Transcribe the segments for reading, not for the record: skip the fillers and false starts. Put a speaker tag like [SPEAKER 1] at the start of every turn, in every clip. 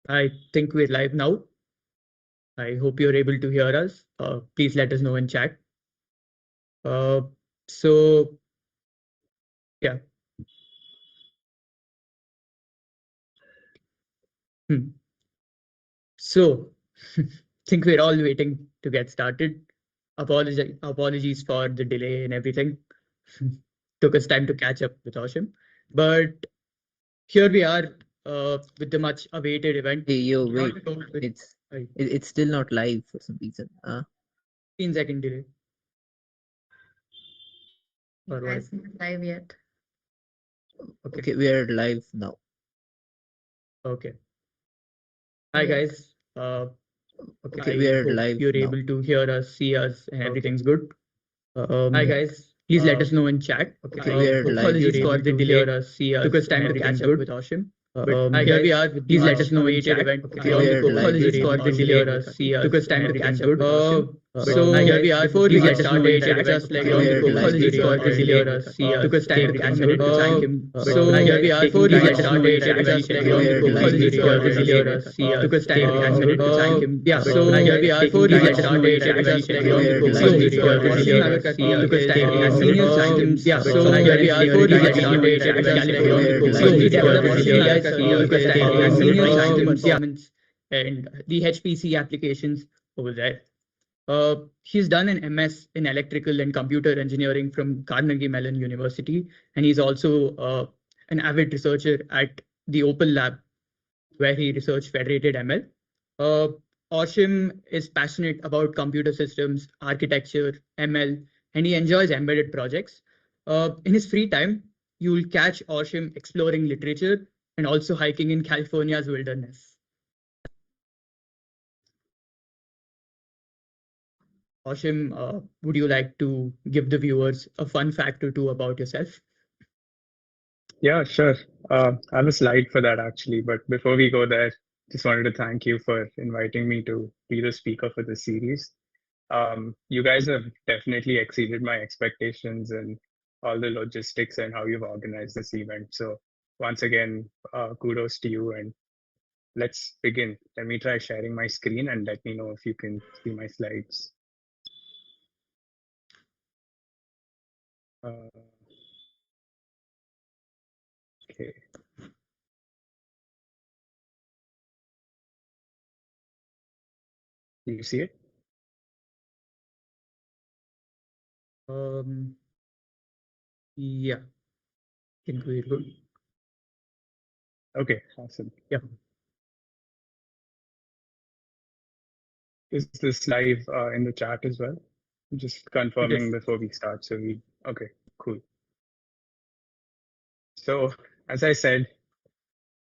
[SPEAKER 1] I think we're live now. I hope you're able to hear us. Please let us know in chat. Uh, so, yeah. So, think we're all waiting to get started. Apologies for the delay and everything. Took us time to catch up with Aushim. But here we are with the much awaited event.
[SPEAKER 2] Hey, yo, wait. It's still not live for some reason.
[SPEAKER 1] 15-second delay.
[SPEAKER 3] You guys not live yet.
[SPEAKER 2] Okay, we are live now.
[SPEAKER 1] Okay. Hi guys.
[SPEAKER 2] Okay, we are live
[SPEAKER 1] You're
[SPEAKER 2] now.
[SPEAKER 1] able to hear us, see us, and everything's good. Hi guys. Please let us know in chat.
[SPEAKER 2] Okay, we are live
[SPEAKER 1] Apologies
[SPEAKER 2] now.
[SPEAKER 1] for the delay. Took us time to catch up with Aushim. But here we are. Please let us know in chat. Apologies for the delay. Took us time to catch up with Aushim. So here we are. Before we get started, just like apologies for the delay. Took us time to catch up with thank him. So here we are. Before we get started, just like apologies for the delay. Took us time to catch up with thank him. Yeah. So here we are. Before we get started, just like apologies for the delay. Took us time to catch up with systems. Yeah. So here we are. Before we get started, just like apologies for the delay. Took us time to catch up with systems and the HPC applications over there. He's done an MS in electrical and computer engineering from Carnegie Mellon University, and he's also an avid researcher at the Opal Lab, where he researched federated ML. Aushim is passionate about computer systems, architecture, ML, and he enjoys embedded projects. In his free time, you'll catch Aushim exploring literature and also hiking in California's wilderness. Aushim, would you like to give the viewers a fun fact or two about yourself?
[SPEAKER 4] Yeah, sure. I have a slide for that actually, but before we go there, just wanted to thank you for inviting me to be the speaker for this series. You guys have definitely exceeded my expectations and all the logistics and how you've organized this event. So once again, kudos to you, and let's begin. Let me try sharing my screen and let me know if you can see my slides. Okay. Do you see it?
[SPEAKER 1] Yeah, I think we're good.
[SPEAKER 4] Okay, awesome.
[SPEAKER 1] Yeah.
[SPEAKER 4] Is this live in the chat as well? Just confirming
[SPEAKER 1] is.
[SPEAKER 4] before we start. So okay, cool. So as I said,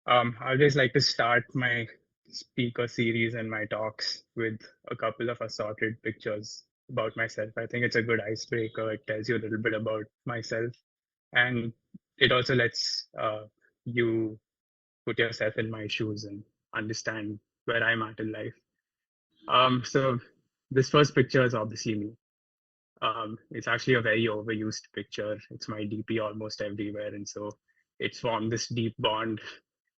[SPEAKER 4] I always like to start my speaker series and my talks with a couple of assorted pictures about myself. I think it's a good icebreaker. It tells you a little bit about myself, and it also lets you put yourself in my shoes and understand where I'm at in life. So this first picture is obviously me. It's actually a very overused picture. It's my DP almost everywhere, and so it's formed this deep bond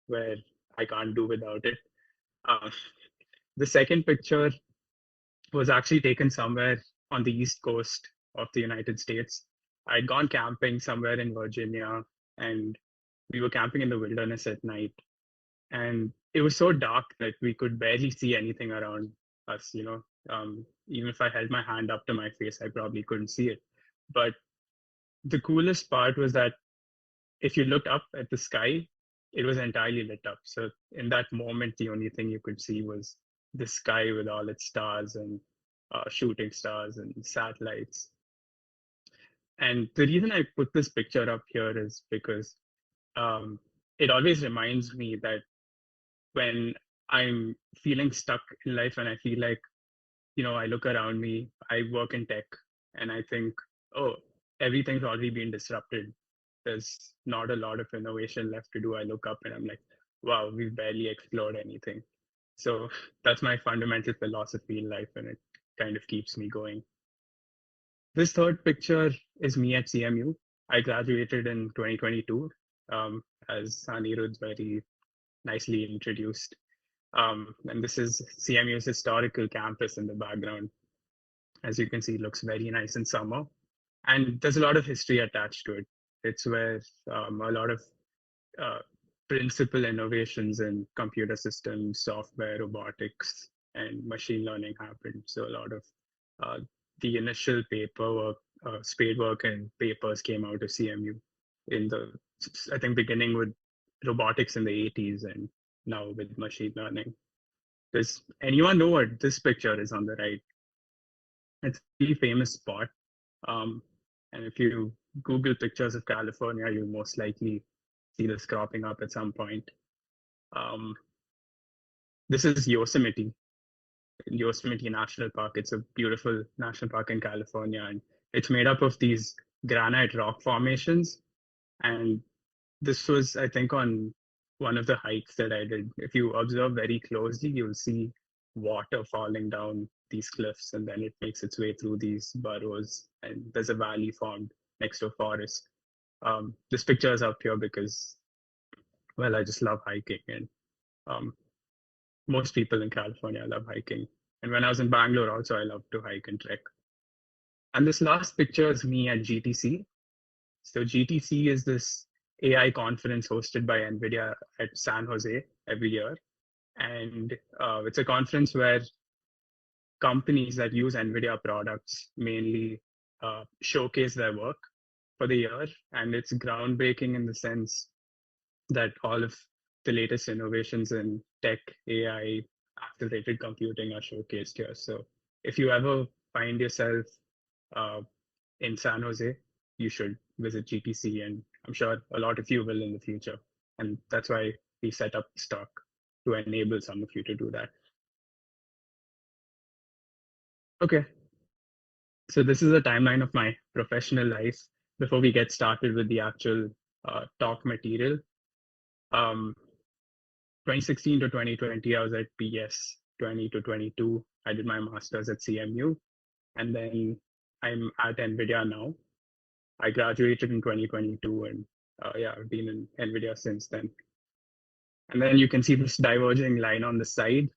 [SPEAKER 4] where I can't do without it. The second picture was actually taken somewhere on the East Coast of the United States. I'd gone camping somewhere in Virginia, and we were camping in the wilderness at night. And it was so dark that we could barely see anything around us, even if I held my hand up to my face, I probably couldn't see it. But the coolest part was that if you looked up at the sky, it was entirely lit up. So in that moment, the only thing you could see was the sky with all its stars and shooting stars and satellites. And the reason I put this picture up here is because it always reminds me that when I'm feeling stuck in life and I feel like, I look around me, I work in tech, and I think, oh, everything's already been disrupted. There's not a lot of innovation left to do. I look up and I'm like, wow, we've barely explored anything. So that's my fundamental philosophy in life, and it kind of keeps me going. This third picture is me at CMU. I graduated in 2022, as Anirudh very nicely introduced. And this is CMU's historical campus in the background. As you can see, it looks very nice in summer. And there's a lot of history attached to it. It's where a lot of principal innovations in computer systems, software, robotics, and machine learning happened. So a lot of the initial paperwork, spade work and papers came out of CMU in the, I think, beginning with robotics in the 80s and now with machine learning. Does anyone know what this picture is on the right? It's a really famous spot. And if you Google pictures of California, you'll most likely see this cropping up at some point. This is Yosemite National Park. It's a beautiful national park in California, and it's made up of these granite rock formations. And this was, I think, on one of the hikes that I did. If you observe very closely, you'll see water falling down these cliffs, and then it makes its way through these burrows, and there's a valley formed next to a forest. This picture is up here because, well, I just love hiking, and most people in California love hiking. And when I was in Bangalore also, I loved to hike and trek. And this last picture is me at GTC. So GTC is this AI conference hosted by NVIDIA at San Jose every year. And it's a conference where companies that use NVIDIA products mainly showcase their work for the year. And it's groundbreaking in the sense that all of the latest innovations in tech, AI, accelerated computing are showcased here. So if you ever find yourself in San Jose, you should visit GTC, and I'm sure a lot of you will in the future. And that's why we set up this talk, to enable some of you to do that. Okay. So this is a timeline of my professional life before we get started with the actual talk material. 2016 to 2020, I was at PS. 20 to 22, I did my master's at CMU. And then I'm at NVIDIA now. I graduated in 2022, and yeah, I've been in NVIDIA since then. And then you can see this diverging line on the side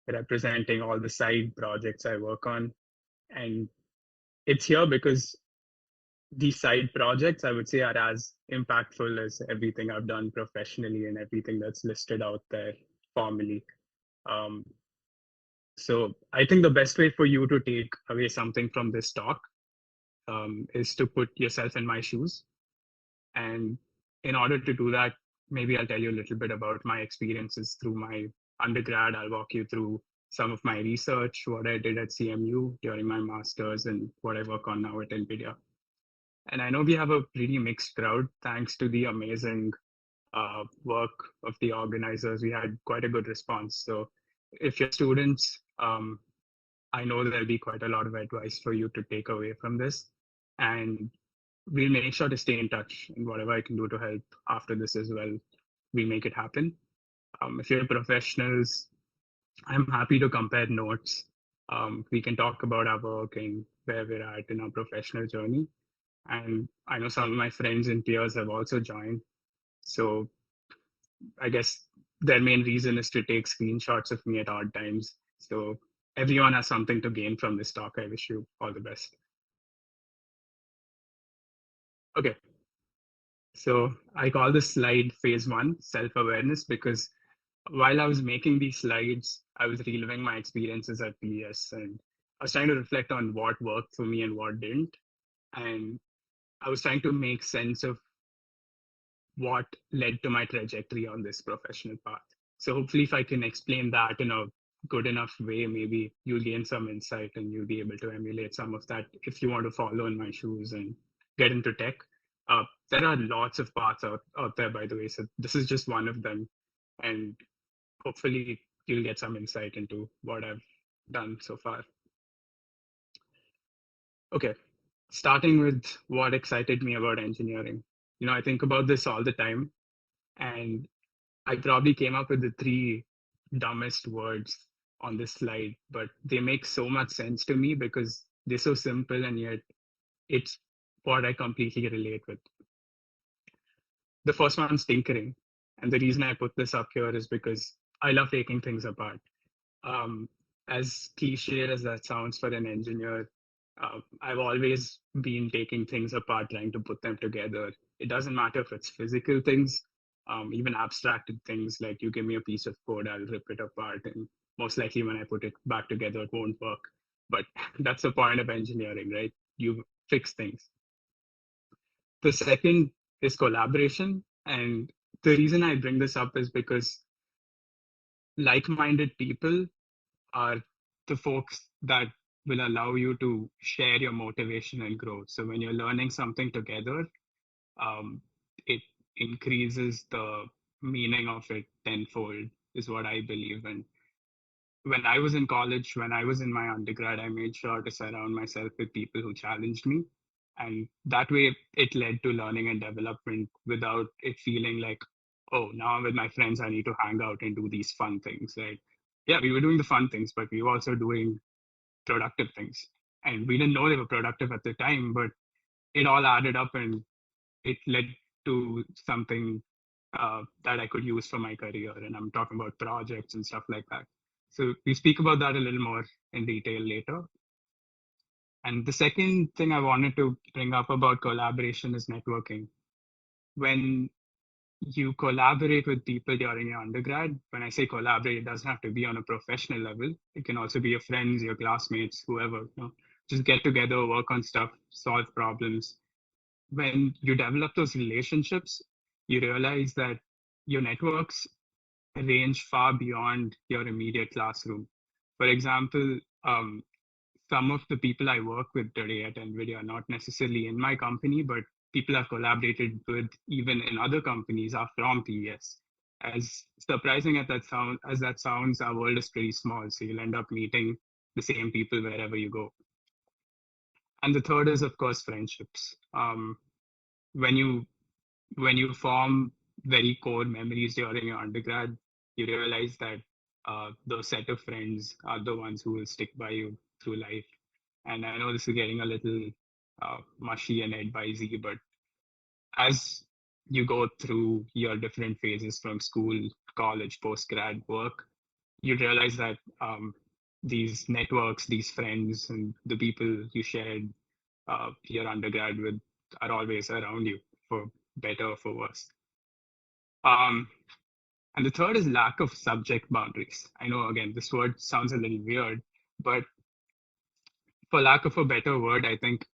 [SPEAKER 4] representing all the side projects I work on. And it's here because these side projects, I would say, are as impactful as everything I've done professionally and everything that's listed out there formally. So I think the best way for you to take away something from this talk is to put yourself in my shoes. And in order to do that, maybe I'll tell you a little bit about my experiences through my undergrad. I'll walk you through some of my research, what I did at CMU during my master's, and what I work on now at NVIDIA. And I know we have a pretty mixed crowd, thanks to the amazing work of the organizers. We had quite a good response. So if you're students, I know there'll be quite a lot of advice for you to take away from this. And we'll make sure to stay in touch, and whatever I can do to help after this as well, we make it happen. If you're professionals, I'm happy to compare notes. We can talk about our work and where we're at in our professional journey. And I know some of my friends and peers have also joined. So I guess their main reason is to take screenshots of me at odd times. So everyone has something to gain from this talk. I wish you all the best. Okay. So I call this slide phase 1, self-awareness, because while I was making these slides, I was reliving my experiences at PES, and I was trying to reflect on what worked for me and what didn't. And I was trying to make sense of what led to my trajectory on this professional path. So hopefully if I can explain that in a good enough way, maybe you'll gain some insight and you'll be able to emulate some of that if you want to follow in my shoes and get into tech. There are lots of paths out there, by the way. So this is just one of them. And hopefully you'll get some insight into what I've done so far. Okay, starting with what excited me about engineering. You know, I think about this all the time, and I probably came up with the 3 dumbest words on this slide, but they make so much sense to me because they're so simple, and yet it's what I completely relate with. The first one is tinkering. And the reason I put this up here is because I love taking things apart. Um, as cliche as that sounds for an engineer, I've always been taking things apart, trying to put them together. It doesn't matter if it's physical things, even abstracted things like you give me a piece of code, I'll rip it apart. And most likely when I put it back together, it won't work. But that's the point of engineering, right? You fix things. The second is collaboration. And the reason I bring this up is because like-minded people are the folks that will allow you to share your motivation and growth. So when you're learning something together, it increases the meaning of it tenfold, is what I believe. And when I was in college, when I was in my undergrad, I made sure to surround myself with people who challenged me. And that way it led to learning and development without it feeling like, oh, now I'm with my friends, I need to hang out and do these fun things. Right? Yeah, we were doing the fun things, but we were also doing productive things. And we didn't know they were productive at the time, but it all added up and it led to something that I could use for my career. And I'm talking about projects and stuff like that. So we speak about that a little more in detail later. And the second thing I wanted to bring up about collaboration is networking. When you collaborate with people during your undergrad, when I say collaborate, it doesn't have to be on a professional level. It can also be your friends, your classmates, whoever. Just get together, work on stuff, solve problems. When you develop those relationships, you realize that your networks range far beyond your immediate classroom. For example, some of the people I work with today at NVIDIA are not necessarily in my company, but people I've collaborated with even in other companies are from PES. As surprising as that sounds, our world is pretty small, so you'll end up meeting the same people wherever you go. And the third is, of course, friendships. When you form very core memories during your undergrad, you realize that those set of friends are the ones who will stick by you through life. And I know this is getting a little mushy and advisey, but as you go through your different phases from school, college, post-grad work, you realize that these networks, these friends, and the people you shared your undergrad with are always around you, for better or for worse. And the third is lack of subject boundaries. I know, again, this word sounds a little weird, but for lack of a better word, I think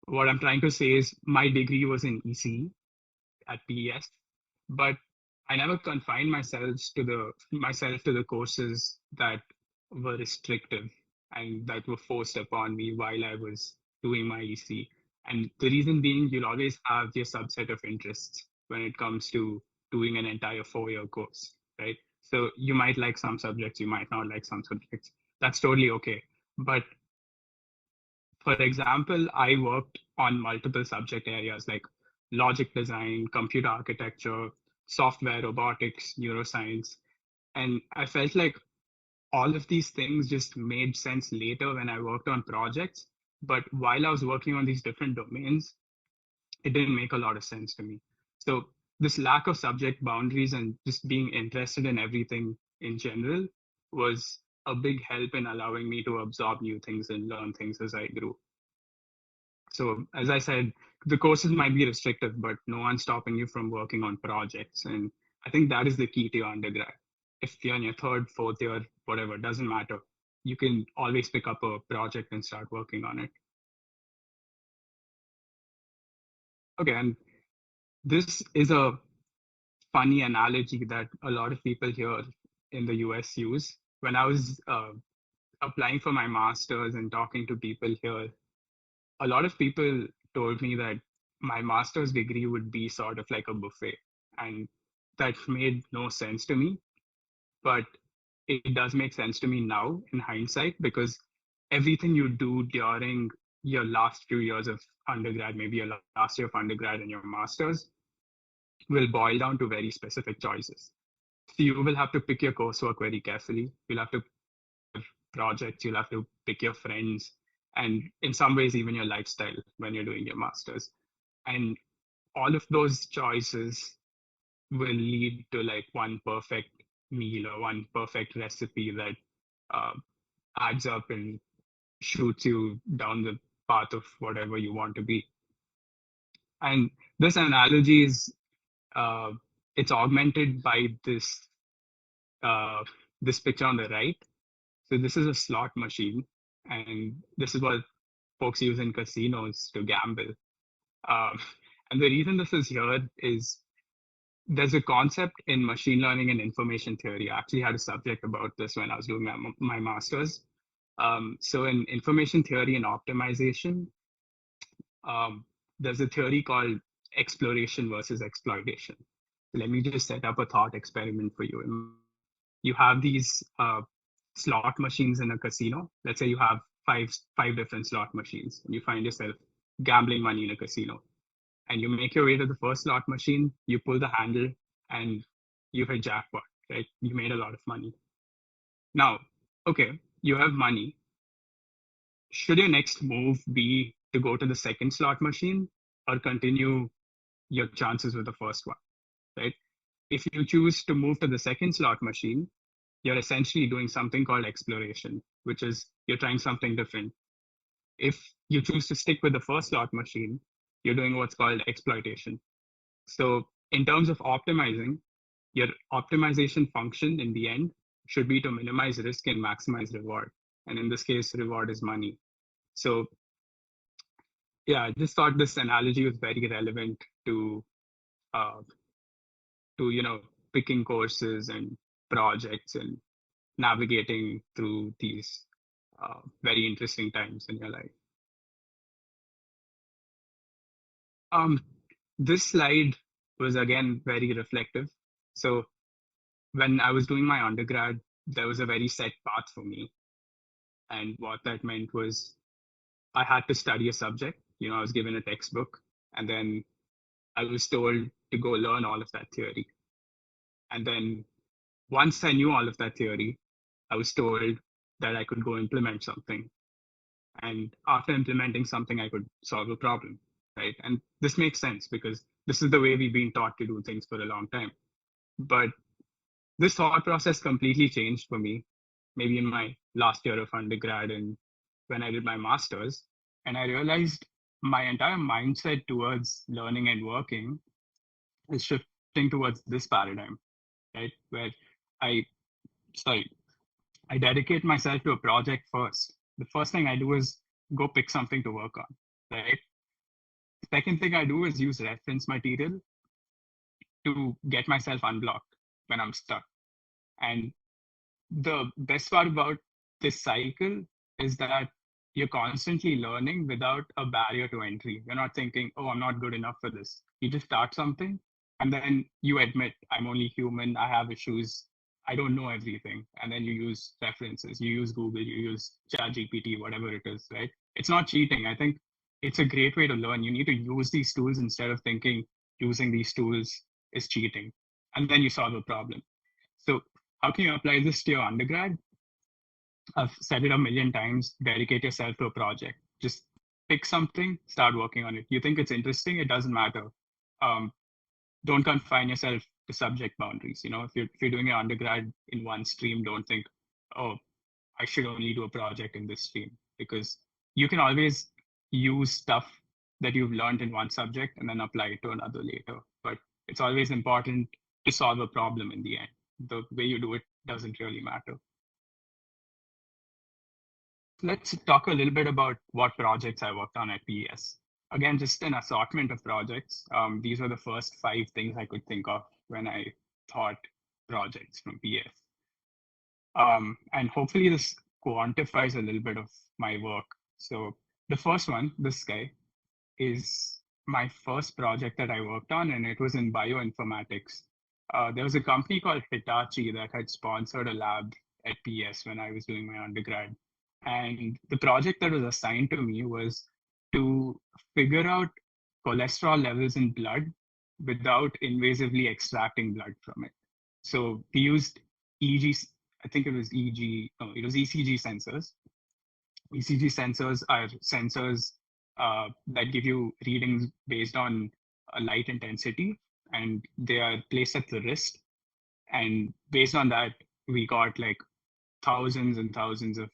[SPEAKER 4] what I'm trying to say is my degree was in ECE at PES, but I never confined myself to the courses that were restrictive and that were forced upon me while I was doing my EC. And the reason being, you'll always have your subset of interests when it comes to doing an entire 4-year course, right? So you might like some subjects, you might not like some subjects. That's totally okay. But for example, I worked on multiple subject areas like logic design, computer architecture, software, robotics, neuroscience. And I felt like all of these things just made sense later when I worked on projects. But while I was working on these different domains, it didn't make a lot of sense to me. So this lack of subject boundaries and just being interested in everything in general was a big help in allowing me to absorb new things and learn things as I grew. So as I said, the courses might be restrictive, but no one's stopping you from working on projects. And I think that is the key to your undergrad. If you're in your third, fourth year, whatever, doesn't matter. You can always pick up a project and start working on it. Okay, and this is a funny analogy that a lot of people here in the US use. When I was applying for my master's and talking to people here, a lot of people told me that my master's degree would be sort of like a buffet. And that made no sense to me. But it does make sense to me now in hindsight, because everything you do during your last few years of undergrad, maybe your last year of undergrad and your master's, will boil down to very specific choices. So you will have to pick your coursework very carefully. You'll have to projects, you'll have to pick your friends, and in some ways, even your lifestyle when you're doing your master's. And all of those choices will lead to like one perfect meal or one perfect recipe that adds up and shoots you down the path of whatever you want to be. And this analogy is uh, it's augmented by uh, this picture on the right. So this is a slot machine, and this is what folks use in casinos to gamble. Um, and the reason this is here is there's a concept in machine learning and information theory. I actually had a subject about this when I was doing my master's. So in information theory and optimization, um, there's a theory called exploration versus exploitation. Let me just set up a thought experiment for you. You have these slot machines in a casino. Let's say you have five different slot machines, and you find yourself gambling money in a casino. And you make your way to the first slot machine, you pull the handle, and you hit jackpot, right? You made a lot of money. Now, okay, you have money. Should your next move be to go to the second slot machine or continue your chances with the first one, right? If you choose to move to the second slot machine, you're essentially doing something called exploration, which is you're trying something different. If you choose to stick with the first slot machine, you're doing what's called exploitation. So in terms of optimizing, your optimization function in the end should be to minimize risk and maximize reward. And in this case, reward is money. So yeah, I just thought this analogy was very relevant to uh, picking courses and projects and navigating through these very interesting times in your life. This slide was again very reflective. So when I was doing my undergrad, there was a very set path for me. And what that meant was I had to study a subject. I was given a textbook, and then I was told to go learn all of that theory. And then once I knew all of that theory, I was told that I could go implement something. And after implementing something, I could solve a problem, right? And this makes sense because this is the way we've been taught to do things for a long time. But this thought process completely changed for me, maybe in my last year of undergrad and when I did my master's. And I realized my entire mindset towards learning and working is shifting towards this paradigm, right? Where I, I dedicate myself to a project first. The first thing I do is go pick something to work on, right? Second thing I do is use reference material to get myself unblocked when I'm stuck. And the best part about this cycle is that you're constantly learning without a barrier to entry. You're not thinking, oh, I'm not good enough for this. You just start something and then you admit, I'm only human, I have issues, I don't know everything. And then you use references, you use Google, you use ChatGPT, whatever it is, right? It's not cheating. I think it's a great way to learn. You need to use these tools instead of thinking using these tools is cheating. And then you solve a problem. So how can you apply this to your undergrad? I've said it a million times, dedicate yourself to a project. Just pick something, start working on it. You think it's interesting, it doesn't matter. Don't confine yourself to subject boundaries. If you're doing your undergrad in one stream, don't think, oh, I should only do a project in this stream, because you can always use stuff that you've learned in one subject and then apply it to another later. But it's always important to solve a problem in the end. The way you do it doesn't really matter. Let's talk a little bit about what projects I worked on at PES. Again, just an assortment of projects. These were the first 5 things I could think of when I thought projects from PES. And hopefully this quantifies a little bit of my work. So the first one, this guy, is my first project that I worked on, and it was in bioinformatics. There was a company called Hitachi that had sponsored a lab at PES when I was doing my undergrad. And the project that was assigned to me was to figure out cholesterol levels in blood without invasively extracting blood from it. So we used EG, I think it was ECG sensors. ECG sensors are sensors that give you readings based on light intensity, and they are placed at the wrist. And based on that, we got like thousands and thousands of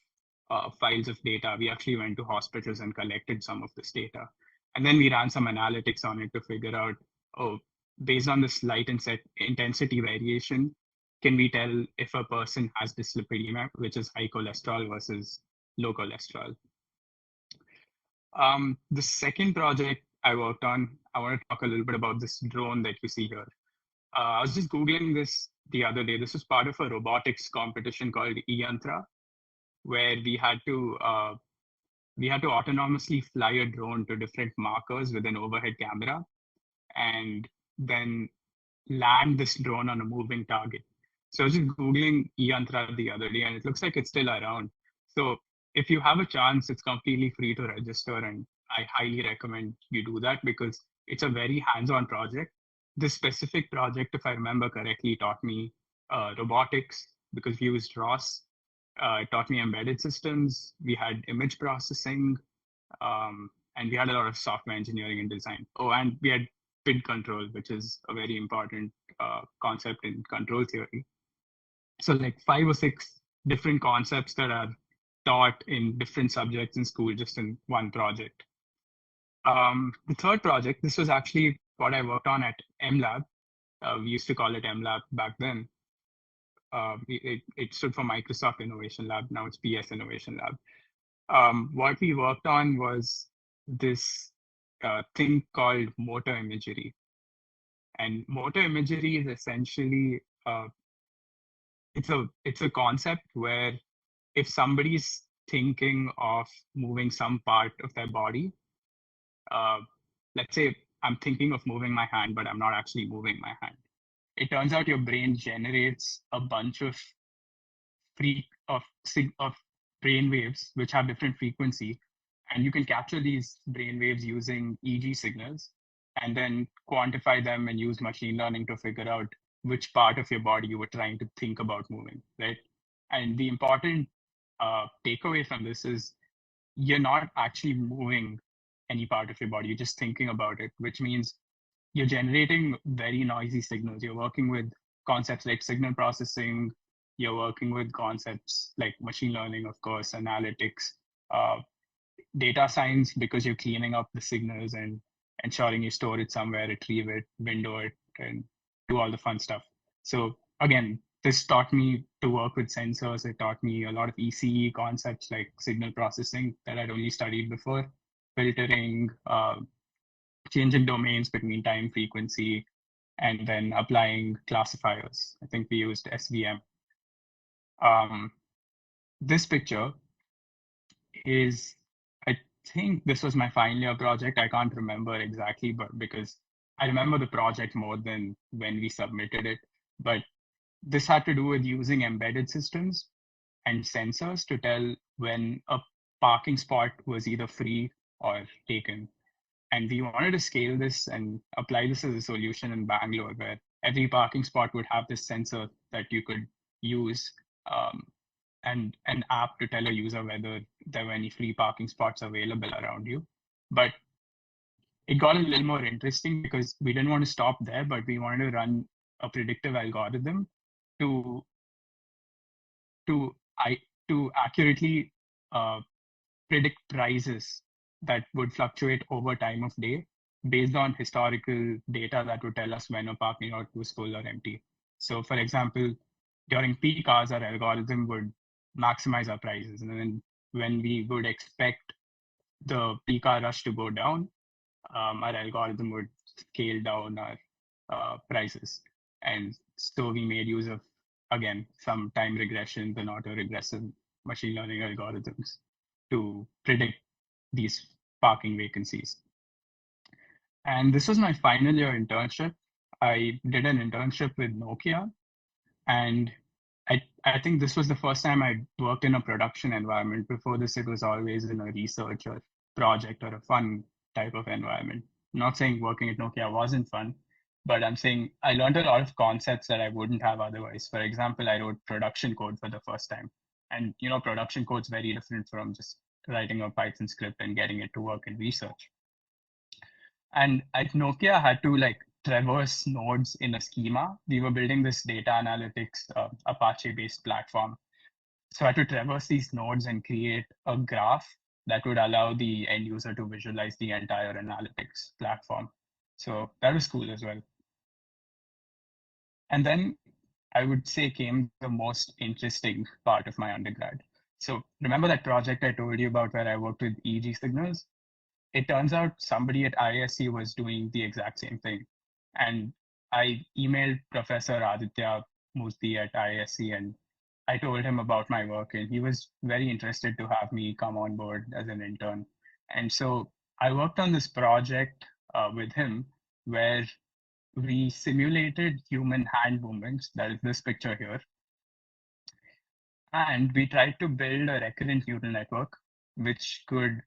[SPEAKER 4] files of data. We actually went to hospitals and collected some of this data. And then we ran some analytics on it to figure out, oh, based on this light and set intensity variation, can we tell if a person has dyslipidemia, which is high cholesterol versus low cholesterol? The second project I worked on, I want to talk a little bit about this drone that you see here. I was just Googling this the other day. This was part of a robotics competition called eYantra, where we had to autonomously fly a drone to different markers with an overhead camera and then land this drone on a moving target. So I was just Googling eYantra the other day, and it looks like it's still around. So if you have a chance, it's completely free to register, and I highly recommend you do that because it's a very hands-on project. This specific project, if I remember correctly, taught me robotics because we used ROS. It taught me embedded systems. We had image processing, and we had a lot of software engineering and design. Oh, and we had PID control, which is a very important concept in control theory. So like 5 or 6 different concepts that are taught in different subjects in school, just in one project. The third project, this was actually what I worked on at MLab. We used to call it MLab back then. It stood for Microsoft Innovation Lab. Now it's PS Innovation Lab. What we worked on was this thing called motor imagery. And motor imagery is essentially it's a concept where if somebody's thinking of moving some part of their body, let's say I'm thinking of moving my hand, but I'm not actually moving my hand. It turns out your brain generates a bunch of brain waves which have different frequency, and you can capture these brain waves using EEG signals and then quantify them and use machine learning to figure out which part of your body you were trying to think about moving, right? And the important takeaway from this is you're not actually moving any part of your body, you're just thinking about it, which means you're generating very noisy signals. You're working with concepts like signal processing, you're working with concepts like machine learning, of course, analytics, data science, because you're cleaning up the signals and ensuring you store it somewhere, retrieve it, window it, and do all the fun stuff. So again, this taught me to work with sensors. It taught me a lot of ECE concepts like signal processing that I'd only studied before, filtering, changing domains between time, frequency, and then applying classifiers. I think we used SVM. This picture is, I think this was my final year project. I can't remember exactly, but because I remember the project more than when we submitted it. But this had to do with using embedded systems and sensors to tell when a parking spot was either free or taken. And we wanted to scale this and apply this as a solution in Bangalore, where every parking spot would have this sensor that you could use and an app to tell a user whether there were any free parking spots available around you. But it got a little more interesting because we didn't want to stop there, but we wanted to run a predictive algorithm to accurately predict prices that would fluctuate over time of day based on historical data that would tell us when a parking lot was full or empty. So for example, during peak hours, our algorithm would maximize our prices. And then when we would expect the peak hour rush to go down, our algorithm would scale down our prices. And so we made use of, again, some time regressions and auto-regressive machine learning algorithms to predict these parking vacancies. And this was my final year internship. I did an internship with Nokia, and I think this was the first time I worked in a production environment. Before this, it was always in a research or project or a fun type of environment. I'm not saying working at Nokia wasn't fun, but I'm saying I learned a lot of concepts that I wouldn't have otherwise. For example, I wrote production code for the first time. And production code's very different from just writing a Python script and getting it to work in research. And at Nokia, I had to traverse nodes in a schema. We were building this data analytics Apache-based platform. So I had to traverse these nodes and create a graph that would allow the end user to visualize the entire analytics platform. So that was cool as well. And then I would say came the most interesting part of my undergrad. So remember that project I told you about where I worked with EEG signals? It turns out somebody at ISC was doing the exact same thing. And I emailed Professor Aditya Murthy at ISC and I told him about my work, and he was very interested to have me come on board as an intern. And so I worked on this project with him where we simulated human hand movements. That is this picture here. And we tried to build a recurrent neural network, which could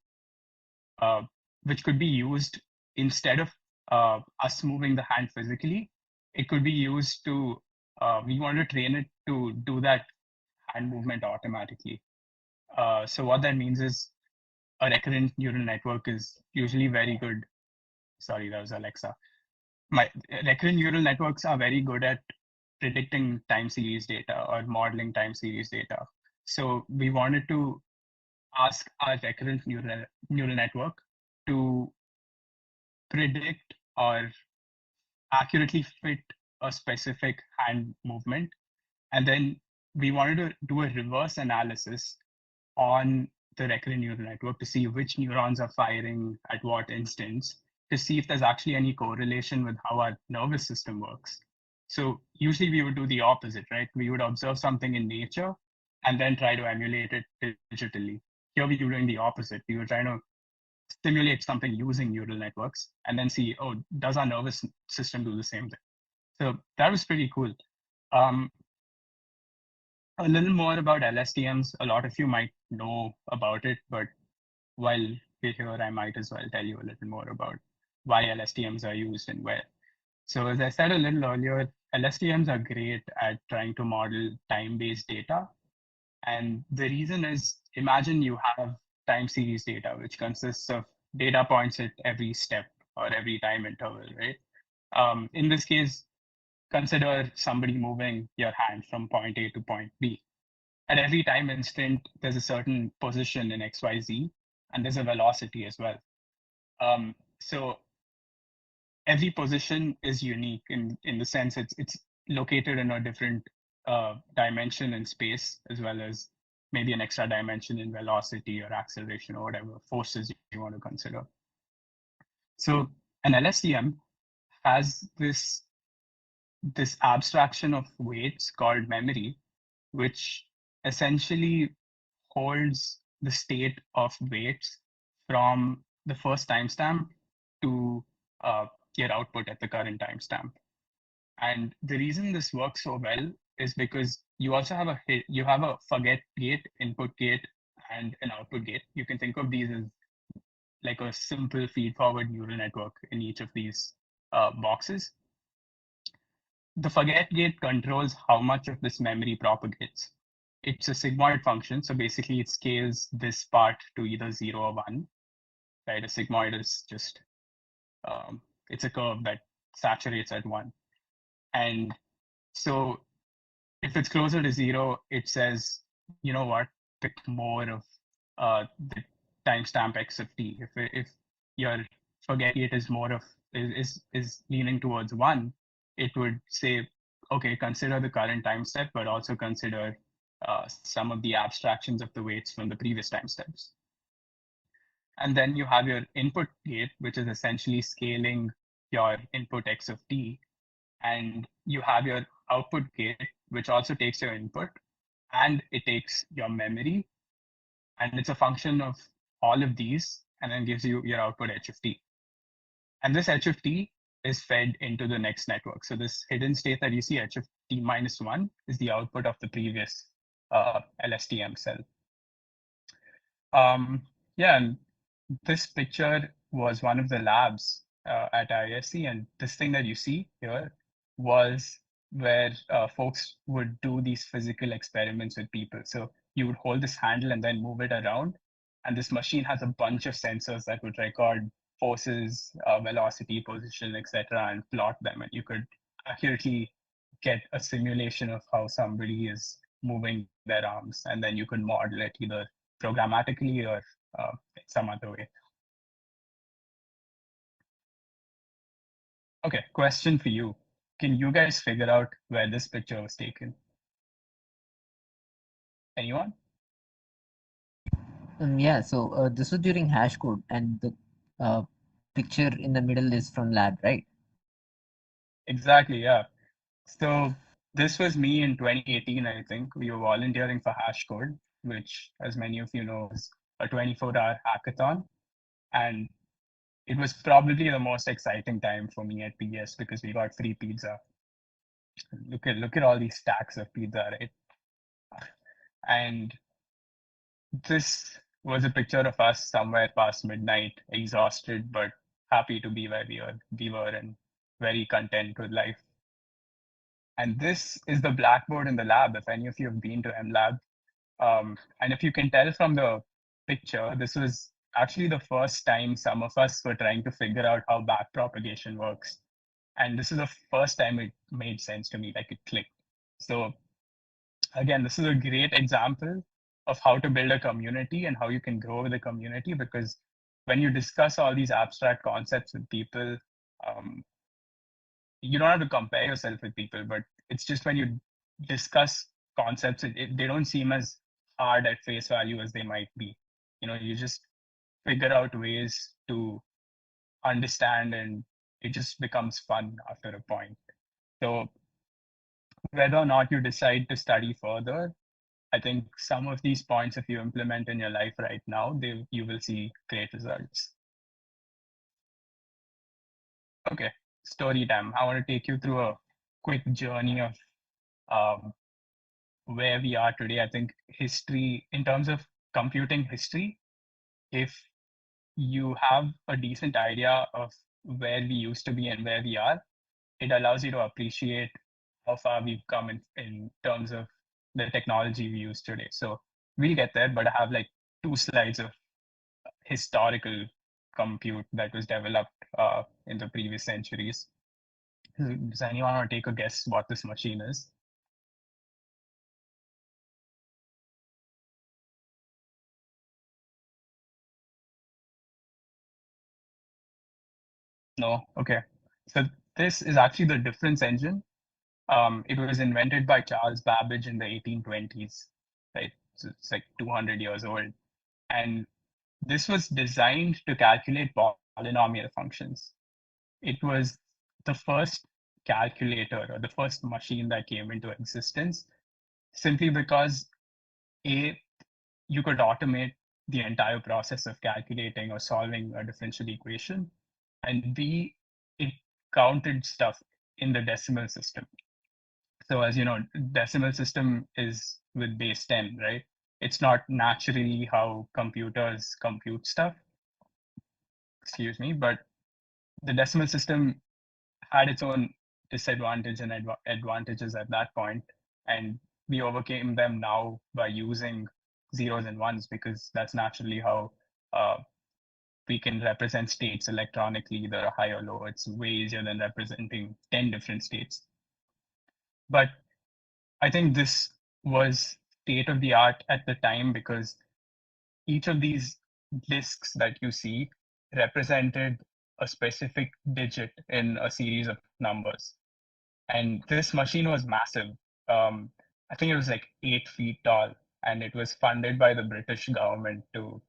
[SPEAKER 4] be used instead of us moving the hand physically. It could be used to, we want to train it to do that hand movement automatically. So what that means is a recurrent neural network is usually very good. Sorry, that was Alexa. My recurrent neural networks are very good at predicting time series data or modeling time series data. So we wanted to ask our recurrent neural network to predict or accurately fit a specific hand movement. And then we wanted to do a reverse analysis on the recurrent neural network to see which neurons are firing at what instance, to see if there's actually any correlation with how our nervous system works. So usually we would do the opposite, right? We would observe something in nature and then try to emulate it digitally. Here we were doing the opposite. We were trying to simulate something using neural networks and then see, oh, does our nervous system do the same thing? So that was pretty cool. A little more about LSTMs. A lot of you might know about it, but while we're here, I might as well tell you a little more about why LSTMs are used and where. So as I said a little earlier, LSTMs are great at trying to model time-based data. And the reason is, imagine you have time series data, which consists of data points at every step or every time interval, right? In this case, consider somebody moving your hand from point A to point B. At every time instant, there's a certain position in XYZ, and there's a velocity as well. So every position is unique in the sense it's located in a different dimension in space, as well as maybe an extra dimension in velocity or acceleration or whatever forces you want to consider. So an LSTM has this abstraction of weights called memory, which essentially holds the state of weights from the first timestamp to your output at the current timestamp. And the reason this works so well is because you also have a forget gate, input gate, and an output gate. You can think of these as like a simple feed-forward neural network in each of these boxes. The forget gate controls how much of this memory propagates. It's a sigmoid function, so basically it scales this part to either 0 or 1. Right? A sigmoid is just it's a curve that saturates at 1. And so if it's closer to 0, it says, you know what, pick more of the timestamp x of t. If your forget gate is more of is leaning towards 1, it would say, okay, consider the current time step, but also consider some of the abstractions of the weights from the previous time steps. And then you have your input gate, which is essentially scaling your input x of t. And you have your output gate, which also takes your input and it takes your memory. And it's a function of all of these and then gives you your output h of t. And this h of t is fed into the next network. So this hidden state that you see, h of t minus 1, is the output of the previous LSTM cell. Yeah, and this picture was one of the labs at ISC, and this thing that you see here was where folks would do these physical experiments with people. So you would hold this handle and then move it around, and this machine has a bunch of sensors that would record forces, velocity, position, etc., and plot them, and you could accurately get a simulation of how somebody is moving their arms, and then you could model it either programmatically or some other way. Okay, question for you. Can you guys figure out where this picture was taken? Anyone?
[SPEAKER 2] Yeah, so this was during hash code, and the picture in the middle is from lab, right?
[SPEAKER 4] Exactly, yeah. So this was me in 2018, I think. We were volunteering for hash code, which, as many of you know, is a 24-hour hackathon. And it was probably the most exciting time for me at PS because we got free pizza. Look at all these stacks of pizza, right? And this was a picture of us somewhere past midnight, exhausted but happy to be where we were and very content with life. And this is the blackboard in the lab. If any of you have been to MLab, and if you can tell from the picture, this was actually the first time some of us were trying to figure out how backpropagation works. And this is the first time it made sense to me, like it clicked. So again, this is a great example of how to build a community and how you can grow with a community, because when you discuss all these abstract concepts with people, you don't have to compare yourself with people, but it's just when you discuss concepts, they don't seem as hard at face value as they might be. You just figure out ways to understand, and it just becomes fun after a point. So whether or not you decide to study further, I think some of these points, if you implement in your life right now, you will see great results. Okay, story time. I want to take you through a quick journey of where we are today. I think history, in terms of computing history, if you have a decent idea of where we used to be and where we are, it allows you to appreciate how far we've come in terms of the technology we use today. So we'll get there, but I have like 2 slides of historical compute that was developed in the previous centuries. Does anyone want to take a guess what this machine is? No? Okay. So this is actually the difference engine. It was invented by Charles Babbage in the 1820s, right? So it's like 200 years old. And this was designed to calculate polynomial functions. It was the first calculator or the first machine that came into existence simply because A, you could automate the entire process of calculating or solving a differential equation, and B, it counted stuff in the decimal system. So as you know, decimal system is with base 10, right? It's not naturally how computers compute stuff, excuse me, but the decimal system had its own disadvantage and advantages at that point, and we overcame them now by using zeros and ones, because that's naturally how we can represent states electronically, either high or low. It's way easier than representing 10 different states. But I think this was state of the art at the time because each of these disks that you see represented a specific digit in a series of numbers. And this machine was massive. I think it was like 8 feet tall, and it was funded by the British government to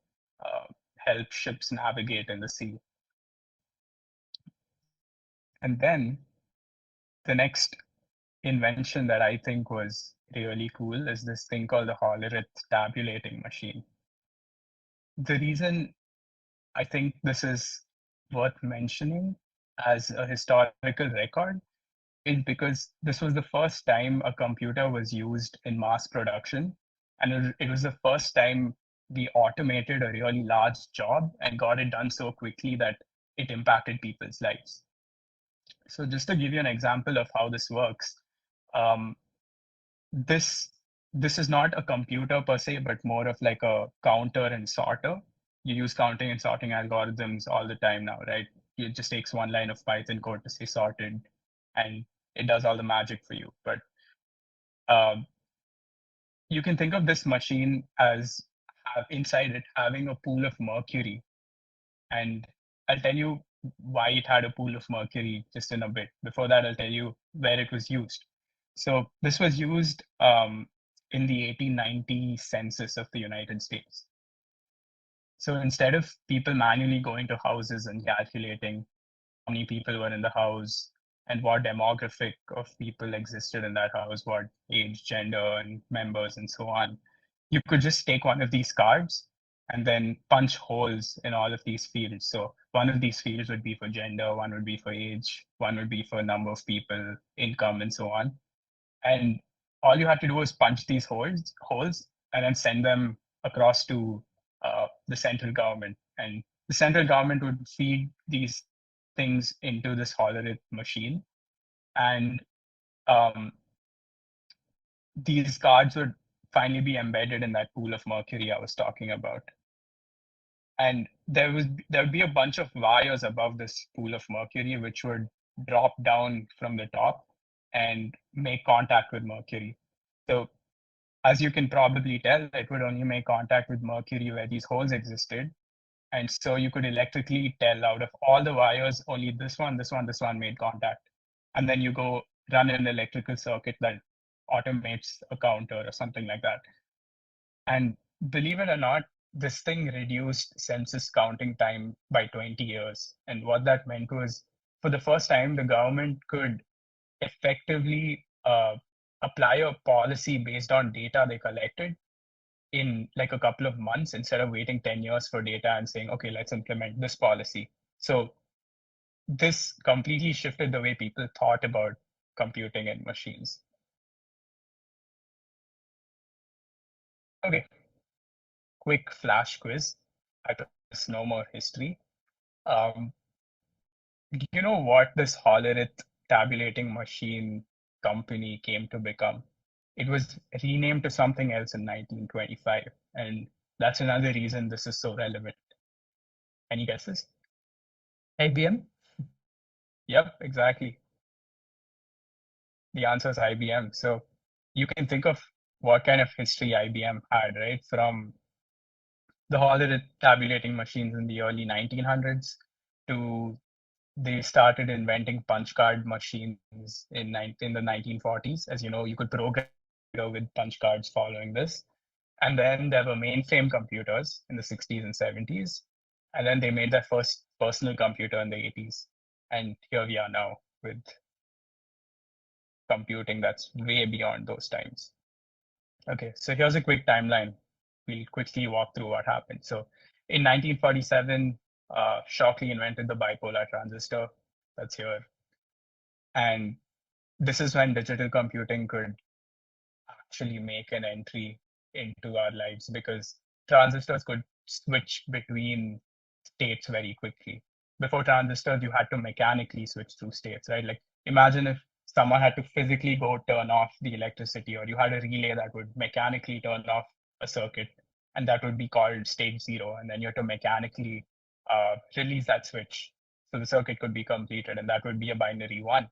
[SPEAKER 4] help ships navigate in the sea. And then the next invention that I think was really cool is this thing called the Hollerith tabulating machine. The reason I think this is worth mentioning as a historical record is because this was the first time a computer was used in mass production. And it was the first time we automated a really large job and got it done so quickly that it impacted people's lives. So just to give you an example of how this works, um, this is not a computer per se, but more of like a counter and sorter. you use counting and sorting algorithms all the time now, right? It just takes one line of Python code to say sorted, and it does all the magic for you. But you can think of this machine as inside it having a pool of mercury. And I'll tell you why it had a pool of mercury just in a bit. Before that, I'll tell you where it was used. So this was used in the 1890 census of the United States. So instead of people manually going to houses and calculating how many people were in the house and what demographic of people existed in that house, what age, gender, and members, and so on, you could just take one of these cards and then punch holes in all of these fields. So one of these fields would be for gender, one would be for age, one would be for number of people, income, and so on. And all you had to do was punch these holes, and then send them across to the central government. And the central government would feed these things into this holorith machine. And these cards would finally be embedded in that pool of mercury I was talking about. And there would be a bunch of wires above this pool of mercury, which would drop down from the top and make contact with mercury. So as you can probably tell, it would only make contact with mercury where these holes existed. And so you could electrically tell out of all the wires, only this one made contact. And then you go run an electrical circuit that automates a counter or something like that. And believe it or not, this thing reduced census counting time by 20 years. And what that meant was, for the first time, the government could effectively apply a policy based on data they collected in like a couple of months, instead of waiting 10 years for data and saying, okay, let's implement this policy. So this completely shifted the way people thought about computing and machines. Okay, quick flash quiz. I guess no more history. Do you know what this holorith tabulating machine company came to become? It was renamed to something else in 1925, and that's another reason this is so relevant. Any guesses?
[SPEAKER 1] IBM?
[SPEAKER 4] Yep, exactly. The answer is IBM. So you can think of what kind of history IBM had, right? From the holorith tabulating machines in the early 1900s to they started inventing punch card machines in the 1940s. As you know, you could program with punch cards following this. And then there were mainframe computers in the 60s and 70s. And then they made their first personal computer in the 80s. And here we are now with computing that's way beyond those times. Okay, so here's a quick timeline. We'll quickly walk through what happened. So in 1947, Shockley invented the bipolar transistor. That's here. And this is when digital computing could actually make an entry into our lives, because transistors could switch between states very quickly. Before transistors, you had to mechanically switch through states, right? Like imagine if someone had to physically go turn off the electricity, or you had a relay that would mechanically turn off a circuit, and that would be called state zero. And then you had to mechanically release that switch. So the circuit could be completed, and that would be a binary one.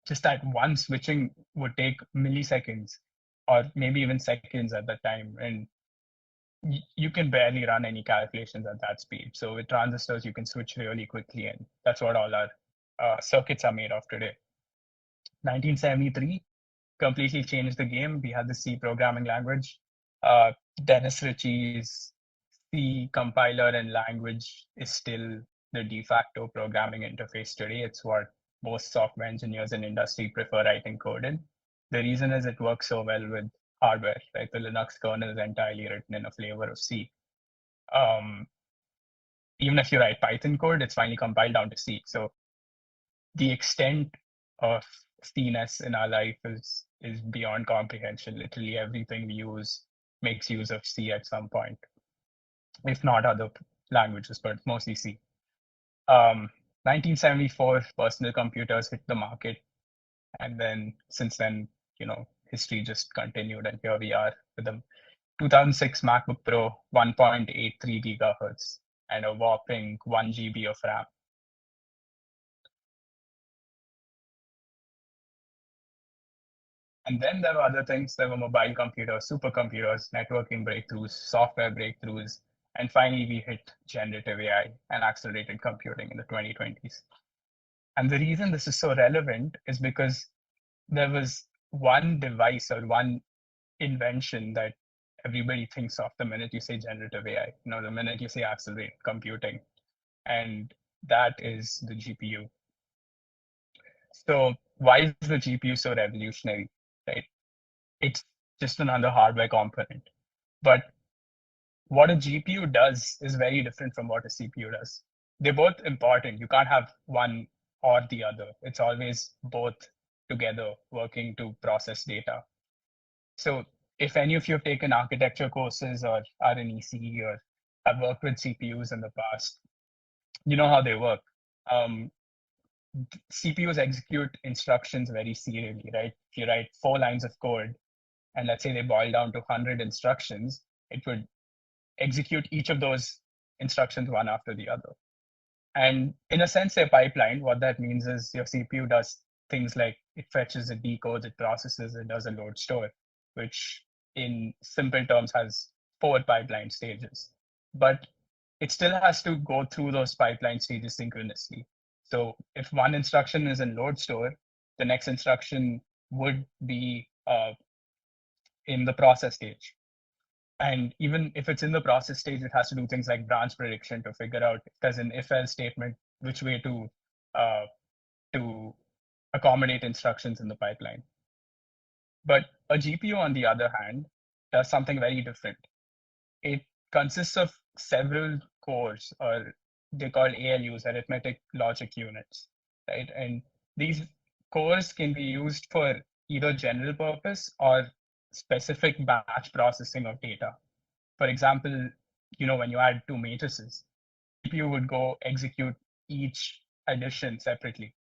[SPEAKER 4] Just that one switching would take milliseconds or maybe even seconds at the time. And you can barely run any calculations at that speed. So with transistors, you can switch really quickly, and that's what all our circuits are made of today. 1973 completely changed the game. We had the C programming language. Dennis Ritchie's C compiler and language is still the de facto programming interface today. It's what most software engineers in industry prefer writing code in. The reason is it works so well with hardware, right? The Linux kernel is entirely written in a flavor of C. Even if you write Python code, it's finally compiled down to C. So the extent of C-ness in our life is beyond comprehension. Literally everything we use makes use of C at some point, if not other languages, but mostly C. 1974, personal computers hit the market. And then since then, history just continued, and here we are with them. 2006 MacBook Pro, 1.83 gigahertz, and a whopping 1 GB of RAM. And then there were other things. There were mobile computers, supercomputers, networking breakthroughs, software breakthroughs, and finally we hit generative AI and accelerated computing in the 2020s. And the reason this is so relevant is because there was one device or one invention that everybody thinks of the minute you say generative AI, the minute you say accelerated computing, and that is the GPU. So why is the GPU so revolutionary, right? It's just another hardware component. But what a GPU does is very different from what a CPU does. They're both important. You can't have one or the other. It's always both together working to process data. So if any of you have taken architecture courses or are in ECE or have worked with CPUs in the past, you know how they work. CPUs execute instructions very serially, right? If you write 4 lines of code, and let's say they boil down to 100 instructions, it would execute each of those instructions one after the other. And in a sense, they're pipelined. What that means is your CPU does things like it fetches, it decodes, it processes, it does a load store, which in simple terms has 4 pipeline stages. But it still has to go through those pipeline stages synchronously. So if one instruction is in load store, the next instruction would be in the process stage. And even if it's in the process stage, it has to do things like branch prediction to figure out if there's an if-else statement, which way to accommodate instructions in the pipeline. But a GPU, on the other hand, does something very different. It consists of several cores, or they're called ALUs, arithmetic logic units, right? And these cores can be used for either general purpose or specific batch processing of data. For example, when you add 2 matrices, CPU would go execute each addition separately,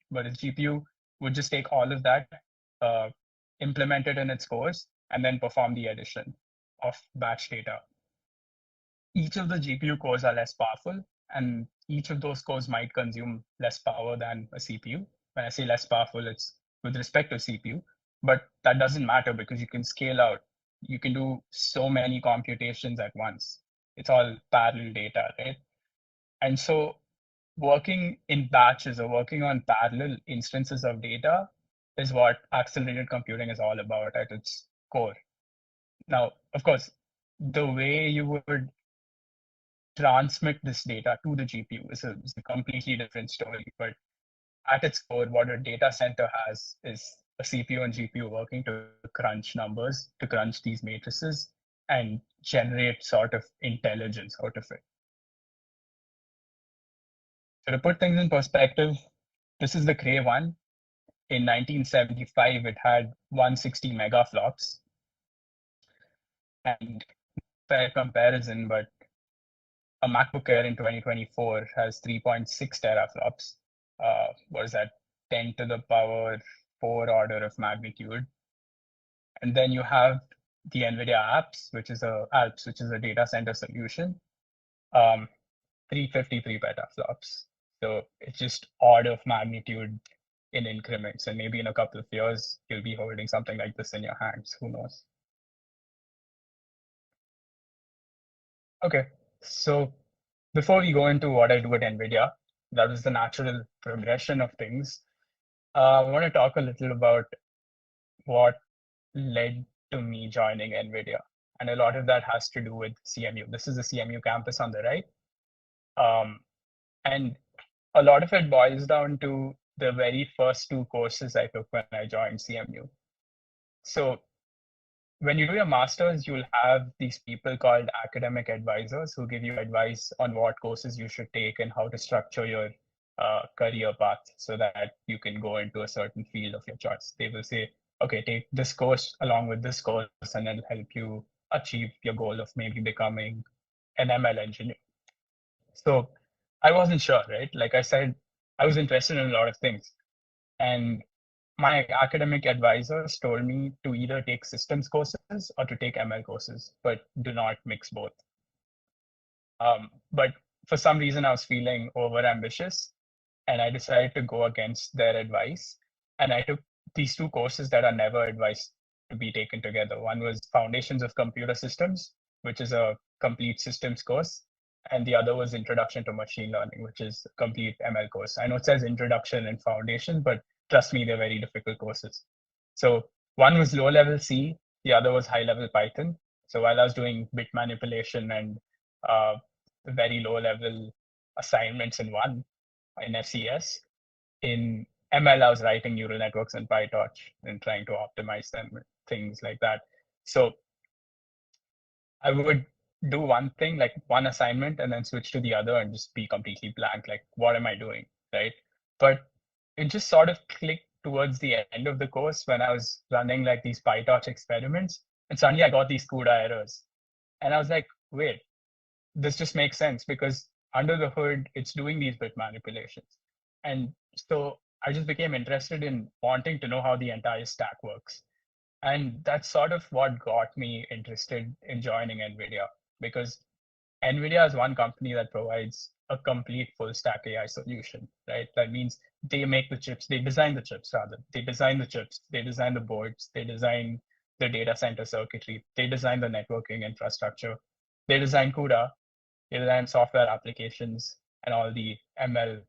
[SPEAKER 4] but a GPU would just take all of that, implement it in its cores, and then perform the addition of batch data. Each of the GPU cores are less powerful, and each of those cores might consume less power than a CPU. When I say less powerful, it's with respect to CPU, but that doesn't matter because you can scale out. You can do so many computations at once. It's all parallel data, right? And so working in batches or working on parallel instances of data is what accelerated computing is all about at its core. Now, of course, the way you would transmit this data to the GPU is a completely different story. But at its core, what a data center has is a CPU and GPU working to crunch numbers, to crunch these matrices and generate sort of intelligence out of it. So to put things in perspective, this is the Cray one. In 1975, it had 160 megaflops. And fair comparison, but a MacBook Air in 2024 has 3.6 teraflops. What is that? 10 to the power 4 order of magnitude. And then you have the NVIDIA Alps, which is a data center solution, 353 petaflops. So it's just order of magnitude in increments. And maybe in a couple of years, you'll be holding something like this in your hands. Who knows? Okay, so before we go into what I do at NVIDIA, that was the natural progression of things. I want to talk a little about what led to me joining NVIDIA. And a lot of that has to do with CMU. This is the CMU campus on the right. And a lot of it boils down to the very first 2 courses I took when I joined CMU. So when you do your master's, you'll have these people called academic advisors who give you advice on what courses you should take and how to structure your career path so that you can go into a certain field of your choice. They will say, okay, take this course along with this course, and it'll help you achieve your goal of maybe becoming an ML engineer. So I wasn't sure, right? Like I said, I was interested in a lot of things. And my academic advisors told me to either take systems courses or to take ML courses, but do not mix both. But for some reason, I was feeling over ambitious and I decided to go against their advice. And I took these two courses that are never advised to be taken together. One was Foundations of Computer Systems, which is a complete systems course. And the other was Introduction to Machine Learning, which is a complete ML course. I know it says Introduction and Foundation, but trust me, they're very difficult courses. So one was low level C, the other was high level Python. So while I was doing bit manipulation and very low level assignments in one in FCS, in ML, I was writing neural networks in PyTorch and trying to optimize them, things like that. So I would do one thing, like one assignment, and then switch to the other and just be completely blank. Like, what am I doing? Right. But it just sort of clicked towards the end of the course when I was running like these PyTorch experiments. And suddenly I got these CUDA errors. And I was like, wait, this just makes sense because under the hood, it's doing these bit manipulations. And so I just became interested in wanting to know how the entire stack works. And that's sort of what got me interested in joining NVIDIA, because NVIDIA is one company that provides a complete full stack AI solution, right? That means they make the chips, they design the chips rather. They design the chips, they design the boards, they design the data center circuitry, they design the networking infrastructure, they design CUDA, they design software applications, and all the ML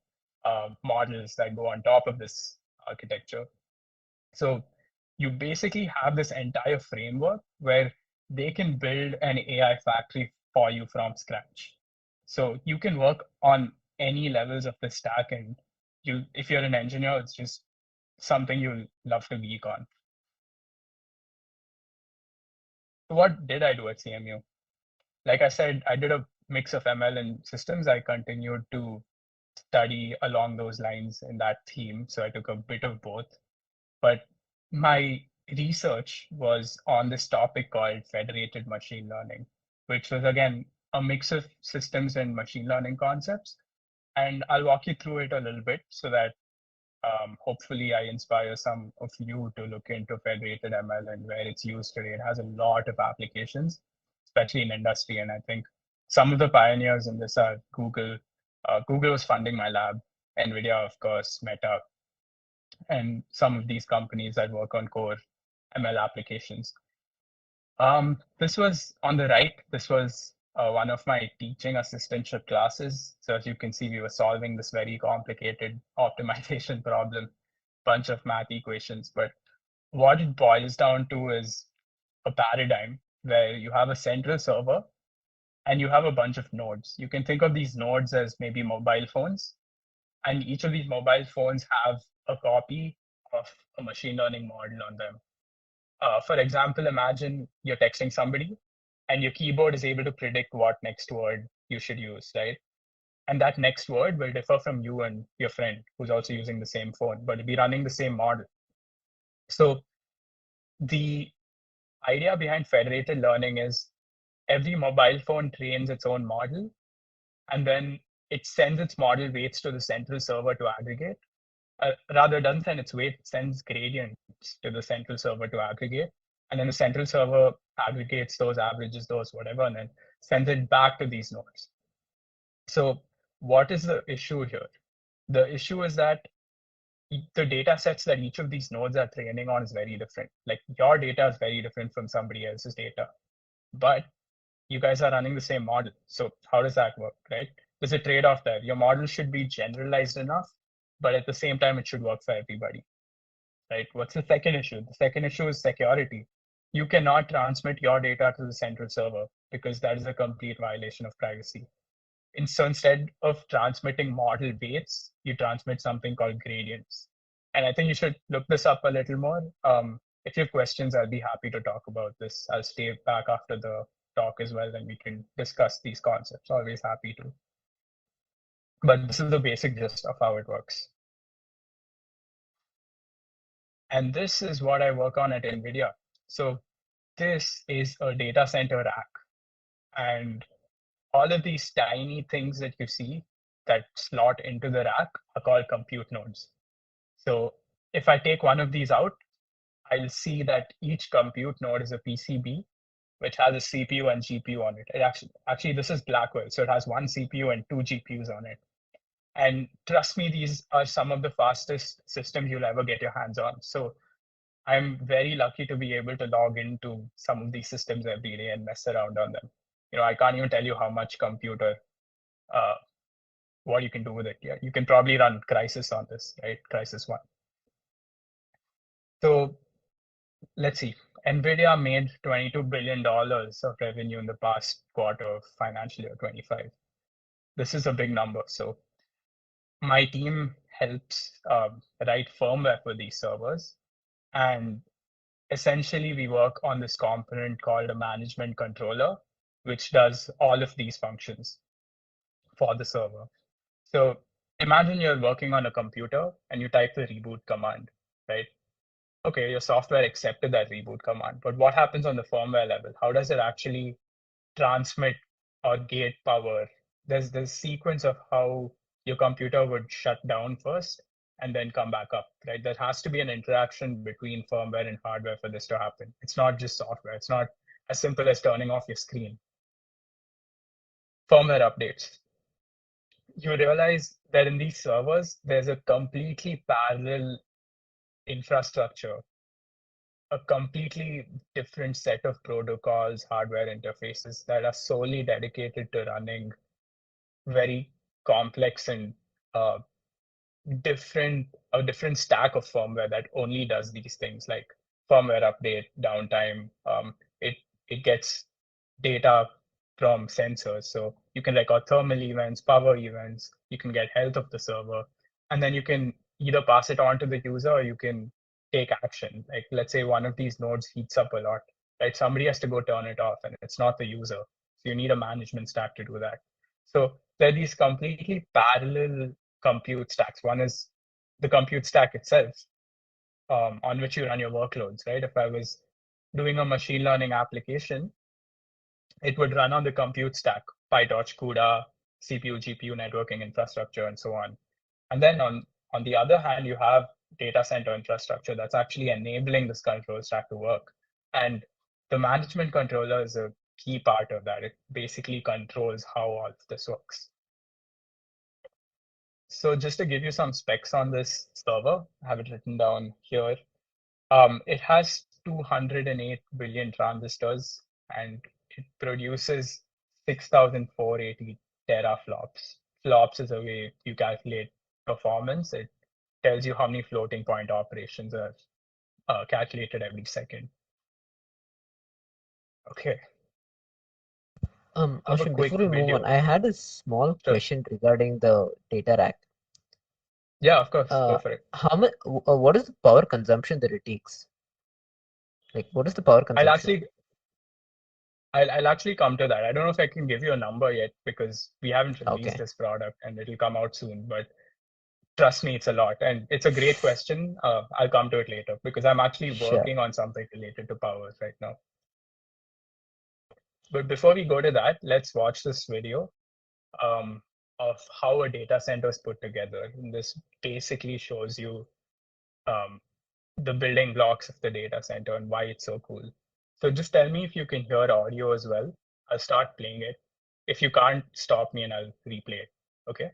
[SPEAKER 4] models that go on top of this architecture. So you basically have this entire framework where they can build an AI factory for you from scratch. So you can work on any levels of the stack, and if you're an engineer, it's just something you'll love to geek on. So what did I do at CMU? Like I said, I did a mix of ML and systems. I continued to study along those lines in that theme. So I took a bit of both. But my research was on this topic called federated machine learning, which was again a mix of systems and machine learning concepts. And I'll walk you through it a little bit so that hopefully I inspire some of you to look into federated ML and where it's used today. It has a lot of applications, especially in industry. And I think some of the pioneers in this are Google. Google was funding my lab, NVIDIA, of course, Meta, and some of these companies that work on core ML applications. This was on the right. This was one of my teaching assistantship classes. So as you can see, we were solving this very complicated optimization problem, bunch of math equations. But what it boils down to is a paradigm where you have a central server and you have a bunch of nodes. You can think of these nodes as maybe mobile phones, and each of these mobile phones have a copy of a machine learning model on them. For example, imagine you're texting somebody and your keyboard is able to predict what next word you should use, right? And that next word will differ from you and your friend who's also using the same phone, but it'll be running the same model. So the idea behind federated learning is every mobile phone trains its own model, and then it sends its model weights to the central server to aggregate. Rather, doesn't send its weight, sends gradients to the central server to aggregate. And then the central server aggregates those, averages those, whatever, and then sends it back to these nodes. So what is the issue here? The issue is that the data sets that each of these nodes are training on is very different. Like your data is very different from somebody else's data, but you guys are running the same model. So how does that work, right? There's a trade-off there. Your model should be generalized enough, but at the same time, it should work for everybody, right? What's the second issue? The second issue is security. You cannot transmit your data to the central server because that is a complete violation of privacy. And so instead of transmitting model weights, you transmit something called gradients. And I think you should look this up a little more. If you have questions, I'll be happy to talk about this. I'll stay back after the talk as well, and we can discuss these concepts. Always happy to. But this is the basic gist of how it works. And this is what I work on at NVIDIA. So this is a data center rack. And all of these tiny things that you see that slot into the rack are called compute nodes. So if I take one of these out, I'll see that each compute node is a PCB, which has a CPU and GPU on it. Actually, this is Blackwell, so it has one CPU and two GPUs on it. And trust me, these are some of the fastest systems you'll ever get your hands on. So I'm very lucky to be able to log into some of these systems every day and mess around on them. I can't even tell you how much computer, what you can do with it. Yeah, you can probably run Crisis on this, right? Crisis 1. So let's see. NVIDIA made $22 billion of revenue in the past quarter of financial year 25. This is a big number. So my team helps write firmware for these servers. And essentially, we work on this component called a management controller, which does all of these functions for the server. So imagine you're working on a computer and you type the reboot command, right? Okay, your software accepted that reboot command, but what happens on the firmware level? How does it actually transmit or gate power? There's this sequence of how your computer would shut down first and then come back up, right? There has to be an interaction between firmware and hardware for this to happen. It's not just software. It's not as simple as turning off your screen. Firmware updates. You realize that in these servers, there's a completely parallel infrastructure, a completely different set of protocols, hardware interfaces that are solely dedicated to running very complex and a different stack of firmware that only does these things like firmware update, downtime. It gets data from sensors, so you can record thermal events, power events. You can get health of the server, and then you can either pass it on to the user or you can take action. Like let's say one of these nodes heats up a lot, right? Somebody has to go turn it off, and it's not the user. So you need a management stack to do that. So there are these completely parallel compute stacks. One is the compute stack itself, on which you run your workloads, right? If I was doing a machine learning application, it would run on the compute stack, PyTorch, CUDA, CPU, GPU, networking infrastructure, and so on. And then on the other hand, you have data center infrastructure that's actually enabling this control stack to work. And the management controller is a key part of that. It basically controls how all of this works. So just to give you some specs on this server, I have it written down here. It has 208 billion transistors and it produces 6,480 teraflops. Flops is a way you calculate performance. It tells you how many floating point operations are calculated every second. Okay.
[SPEAKER 2] Aushim, before we move on, I had a small question regarding the data rack.
[SPEAKER 4] Yeah, of course. Go for it.
[SPEAKER 2] How much? What is the power consumption that it takes? Like, what is the power consumption?
[SPEAKER 4] I'll actually come to that. I don't know if I can give you a number yet because we haven't released this product and it'll come out soon. But trust me, it's a lot, and it's a great question. I'll come to it later because I'm actually working on something related to power right now. But before we go to that, let's watch this video of how a data center is put together. And this basically shows you the building blocks of the data center and why it's so cool. So just tell me if you can hear audio as well. I'll start playing it. If you can't, stop me and I'll replay it. Okay?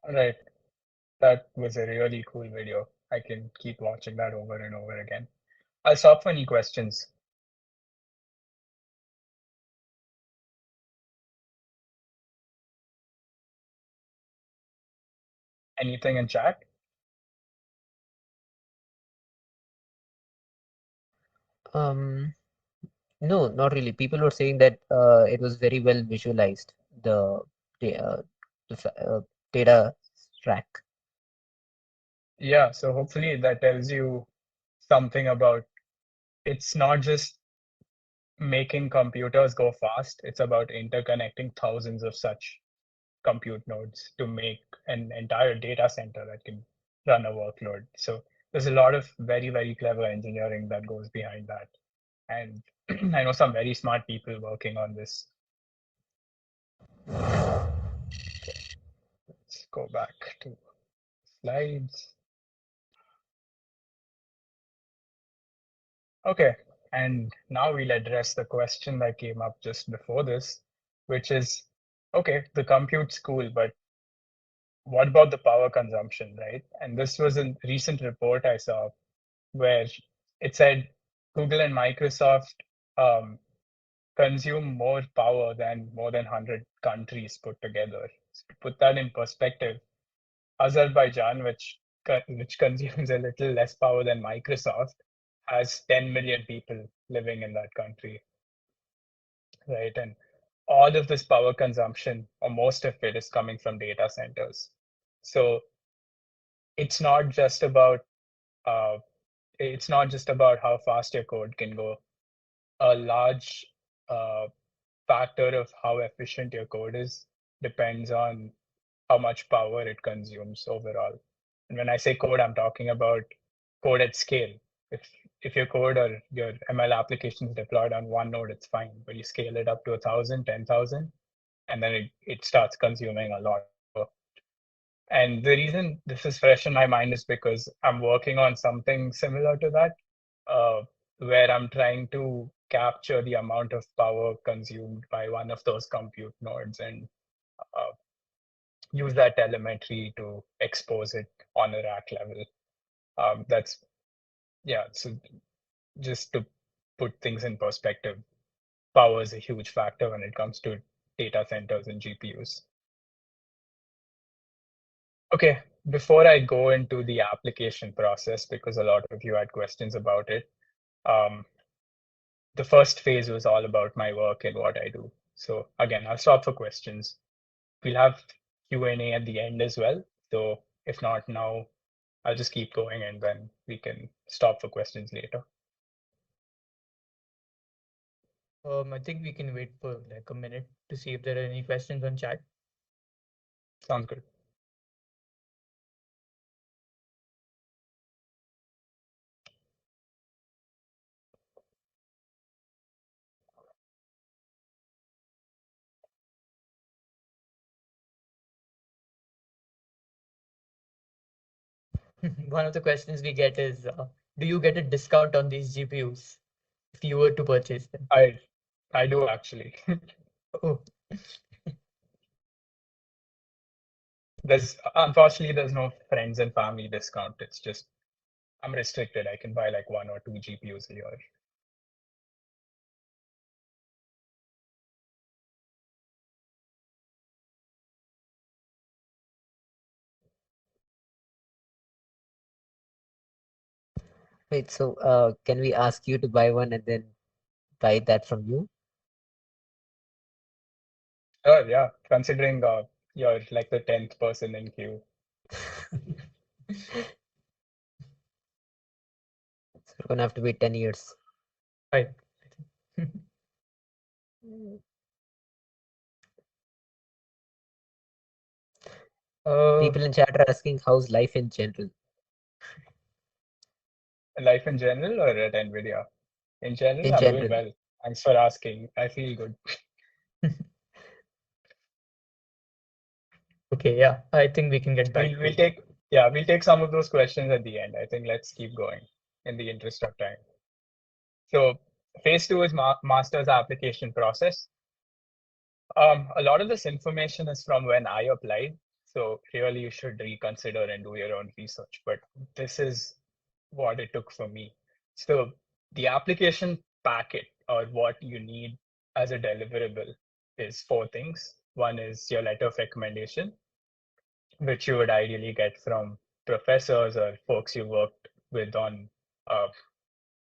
[SPEAKER 4] Right. That was a really cool video. I can keep watching that over and over again. I'll stop for any questions. Anything in chat?
[SPEAKER 2] No, not really. People were saying that it was very well visualized, the da- uh, data track.
[SPEAKER 4] Yeah, so hopefully that tells you something about it's not just making computers go fast, it's about interconnecting thousands of such compute nodes to make an entire data center that can run a workload. So there's a lot of very, very clever engineering that goes behind that. And I know some very smart people working on this. Let's go back to slides. Okay, and now we'll address the question that came up just before this, which is, okay, the compute's cool, but what about the power consumption, right? And this was a recent report I saw where it said Google and Microsoft consume more power than more than 100 countries put together. So to put that in perspective, Azerbaijan, which consumes a little less power than Microsoft, has 10 million people living in that country, right? And all of this power consumption, or most of it, is coming from data centers. So it's not just about uh, how fast your code can go. A large factor of how efficient your code is depends on how much power it consumes overall. And when I say code, I'm talking about code at scale. If your code or your ML application is deployed on one node, it's fine. But you scale it up to 1,000, 10,000, and then it starts consuming a lot. And the reason this is fresh in my mind is because I'm working on something similar to that, where I'm trying to capture the amount of power consumed by one of those compute nodes and uh, use that telemetry to expose it on a rack level. That's, yeah, so just to put things in perspective, power is a huge factor when it comes to data centers and GPUs. Okay, before I go into the application process, because a lot of you had questions about it, the first phase was all about my work and what I do. So again, I'll stop for questions. We'll have Q&A at the end as well. So if not now, I'll just keep going and then we can stop for questions later.
[SPEAKER 1] I think we can wait for like a minute to see if there are any questions on chat.
[SPEAKER 4] Sounds good.
[SPEAKER 1] One of the questions we get is, do you get a discount on these GPUs if you were to purchase them?
[SPEAKER 4] I do actually.
[SPEAKER 1] Oh,
[SPEAKER 4] Unfortunately there's no friends and family discount. It's just I'm restricted. I can buy like 1 or 2 GPUs a year.
[SPEAKER 2] Wait, so can we ask you to buy one and then buy that from you?
[SPEAKER 4] Oh yeah, considering you're like the 10th person in queue.
[SPEAKER 2] So we're gonna have to wait 10 years.
[SPEAKER 1] right.
[SPEAKER 2] People in chat are asking how's life in general.
[SPEAKER 4] Life in general or at NVIDIA? In general,
[SPEAKER 2] In
[SPEAKER 4] I'm doing
[SPEAKER 2] general.
[SPEAKER 4] well. Thanks for asking. I feel good.
[SPEAKER 1] Okay, yeah, I think we can get back
[SPEAKER 4] We'll
[SPEAKER 1] to
[SPEAKER 4] we'll take some of those questions at the end. I think let's keep going in the interest of time. So phase 2 is master's application process. A lot of this information is from when I applied. So really you should reconsider and do your own research. But this is what it took for me. So the application packet or what you need as a deliverable is 4 things. One is your letter of recommendation, which you would ideally get from professors or folks you worked with uh,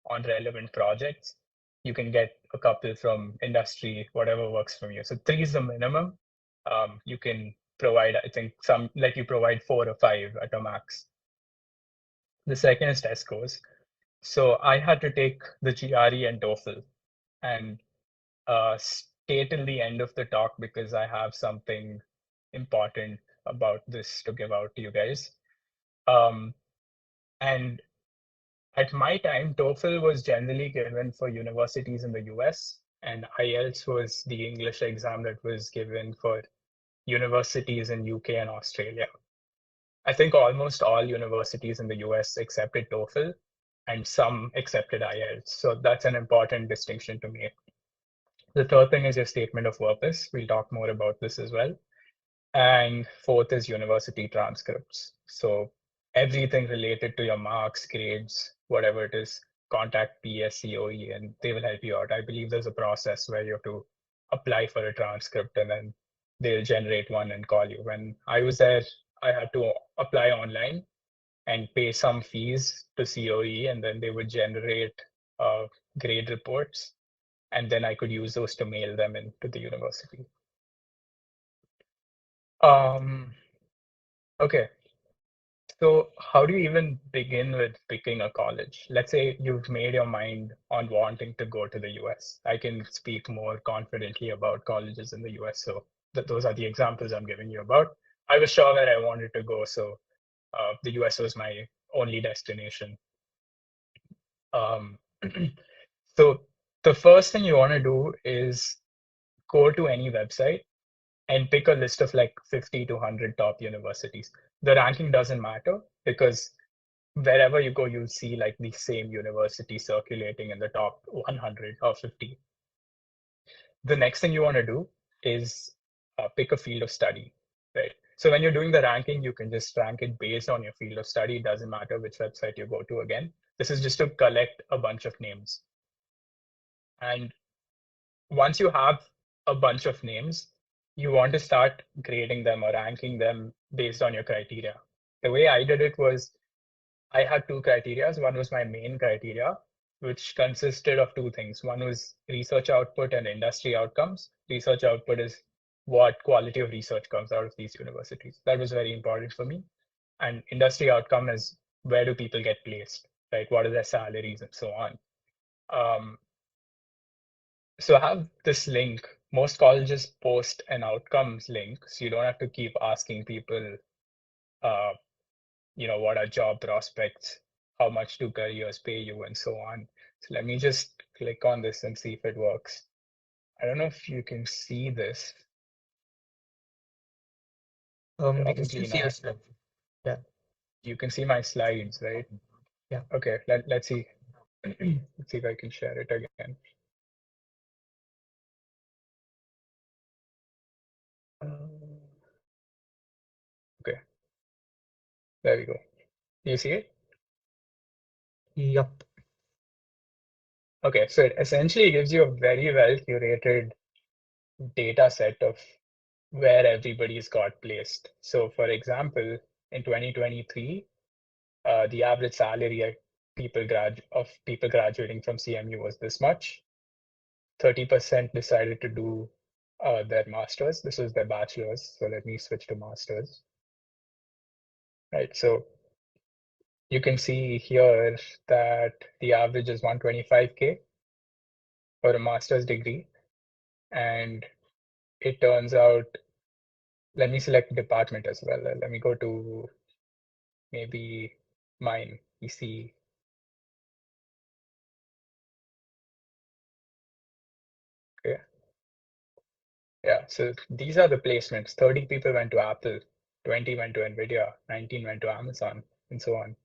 [SPEAKER 4] on relevant projects. You can get a couple from industry, whatever works from you. So 3 is the minimum. You can provide, I think, some let you provide 4 or 5 at a max. The second is test scores. So I had to take the GRE and TOEFL and stay till the end of the talk because I have something important about this to give out to you guys. And at my time, TOEFL was generally given for universities in the US, and IELTS was the English exam that was given for universities in UK and Australia. I think almost all universities in the US accepted TOEFL, and some accepted IELTS. So that's an important distinction to make. The third thing is your statement of purpose. We'll talk more about this as well. And fourth is university transcripts. So everything related to your marks, grades, whatever it is, contact PSCOE and they will help you out. I believe there's a process where you have to apply for a transcript and then they'll generate one and call you. When I was there, I had to apply online and pay some fees to COE, and then they would generate grade reports, and then I could use those to mail them into the university. Okay, so how do you even begin with picking a college? Let's say you've made your mind on wanting to go to the US. I can speak more confidently about colleges in the US, so those are the examples I'm giving you about. I was sure where I wanted to go, so the US was my only destination. So the first thing you want to do is go to any website and pick a list of like 50 to 100 top universities. The ranking doesn't matter because wherever you go, you'll see like the same university circulating in the top 100 or 50. The next thing you want to do is pick a field of study, right? So when you're doing the ranking, you can just rank it based on your field of study. It doesn't matter which website you go to again. This is just to collect a bunch of names. And once you have a bunch of names, you want to start grading them or ranking them based on your criteria. The way I did it was I had 2 criteria. One was my main criteria, which consisted of 2 things. One was research output and industry outcomes. Research output is what quality of research comes out of these universities. That was very important for me. And industry outcome is where do people get placed, right? What are their salaries and so on. So I have this link. Most colleges post an outcomes link, so you don't have to keep asking people, what are job prospects, how much do careers pay you, and so on. So let me just click on this and see if it works. I don't know if you can see this.
[SPEAKER 1] I can still see your slide. Yeah.
[SPEAKER 4] You can see my slides, right?
[SPEAKER 1] Yeah.
[SPEAKER 4] Okay, let's see. Let's see if I can share it again. Okay, there we go. Do you see it?
[SPEAKER 1] Yup.
[SPEAKER 4] Okay, so it essentially gives you a very well curated data set of where everybody's got placed. So for example, in 2023, the average salary of people graduating from CMU was this much. 30% decided to do their masters. This was their bachelor's. So let me switch to masters. Right. So you can see here that the average is 125K for a master's degree. And it turns out, let me select department as well. Let me go to maybe mine, EC. Okay. Yeah, so these are the placements. 30 people went to Apple, 20 went to NVIDIA, 19 went to Amazon, and so on.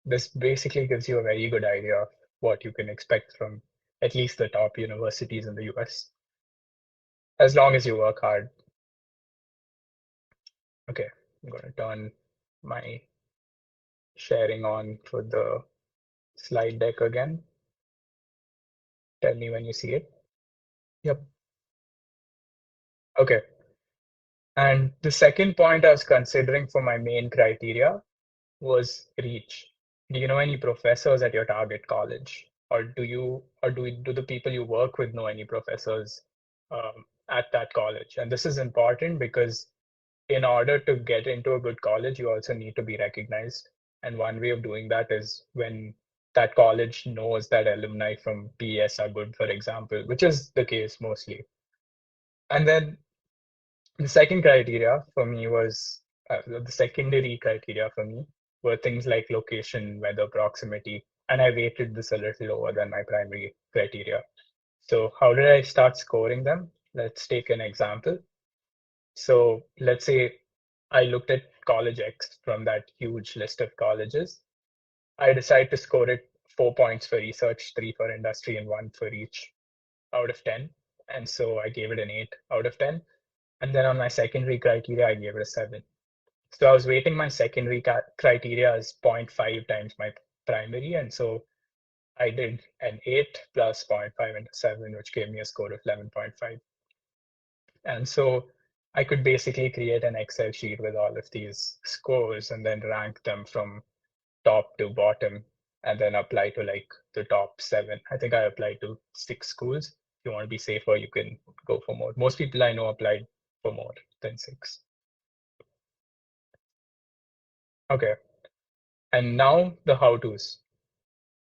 [SPEAKER 4] This basically gives you a very good idea of what you can expect from at least the top universities in the US, as long as you work hard. Okay, I'm going to turn my sharing on for the slide deck again. Tell me when you see it. Yep. Okay. And the second point I was considering for my main criteria was reach. Do you know any professors at your target college? Or do the people you work with know any professors at that college? And this is important because in order to get into a good college, you also need to be recognized. And one way of doing that is when that college knows that alumni from PS are good, for example, which is the case mostly. And then the second criteria for me was the secondary criteria for me were things like location, weather, proximity, and I weighted this a little lower than my primary criteria. So how did I start scoring them? Let's take an example. So let's say I looked at college X from that huge list of colleges. I decided to score it 4 points for research, 3 for industry, and 1 for each out of 10. And so I gave it an 8 out of 10. And then on my secondary criteria, I gave it a 7. So I was weighting my secondary criteria as 0.5 times my primary. And so I did an 8 plus 0.5 into 7, which gave me a score of 11.5. And so I could basically create an Excel sheet with all of these scores and then rank them from top to bottom and then apply to like the top 7. I think I applied to 6 schools. If you want to be safer, you can go for more. Most people I know applied for more than 6. Okay. And now the how-tos.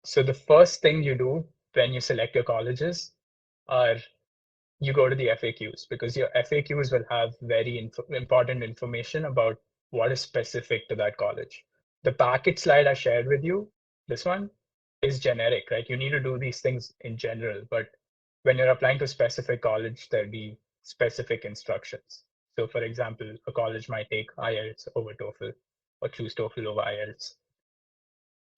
[SPEAKER 4] So the first thing you do when you select your colleges are you go to the FAQs because your FAQs will have very important information about what is specific to that college. The packet slide I shared with you, this one, is generic, right? You need to do these things in general, but when you're applying to a specific college, there'll be specific instructions. So for example, a college might take IELTS over TOEFL or choose TOEFL over IELTS.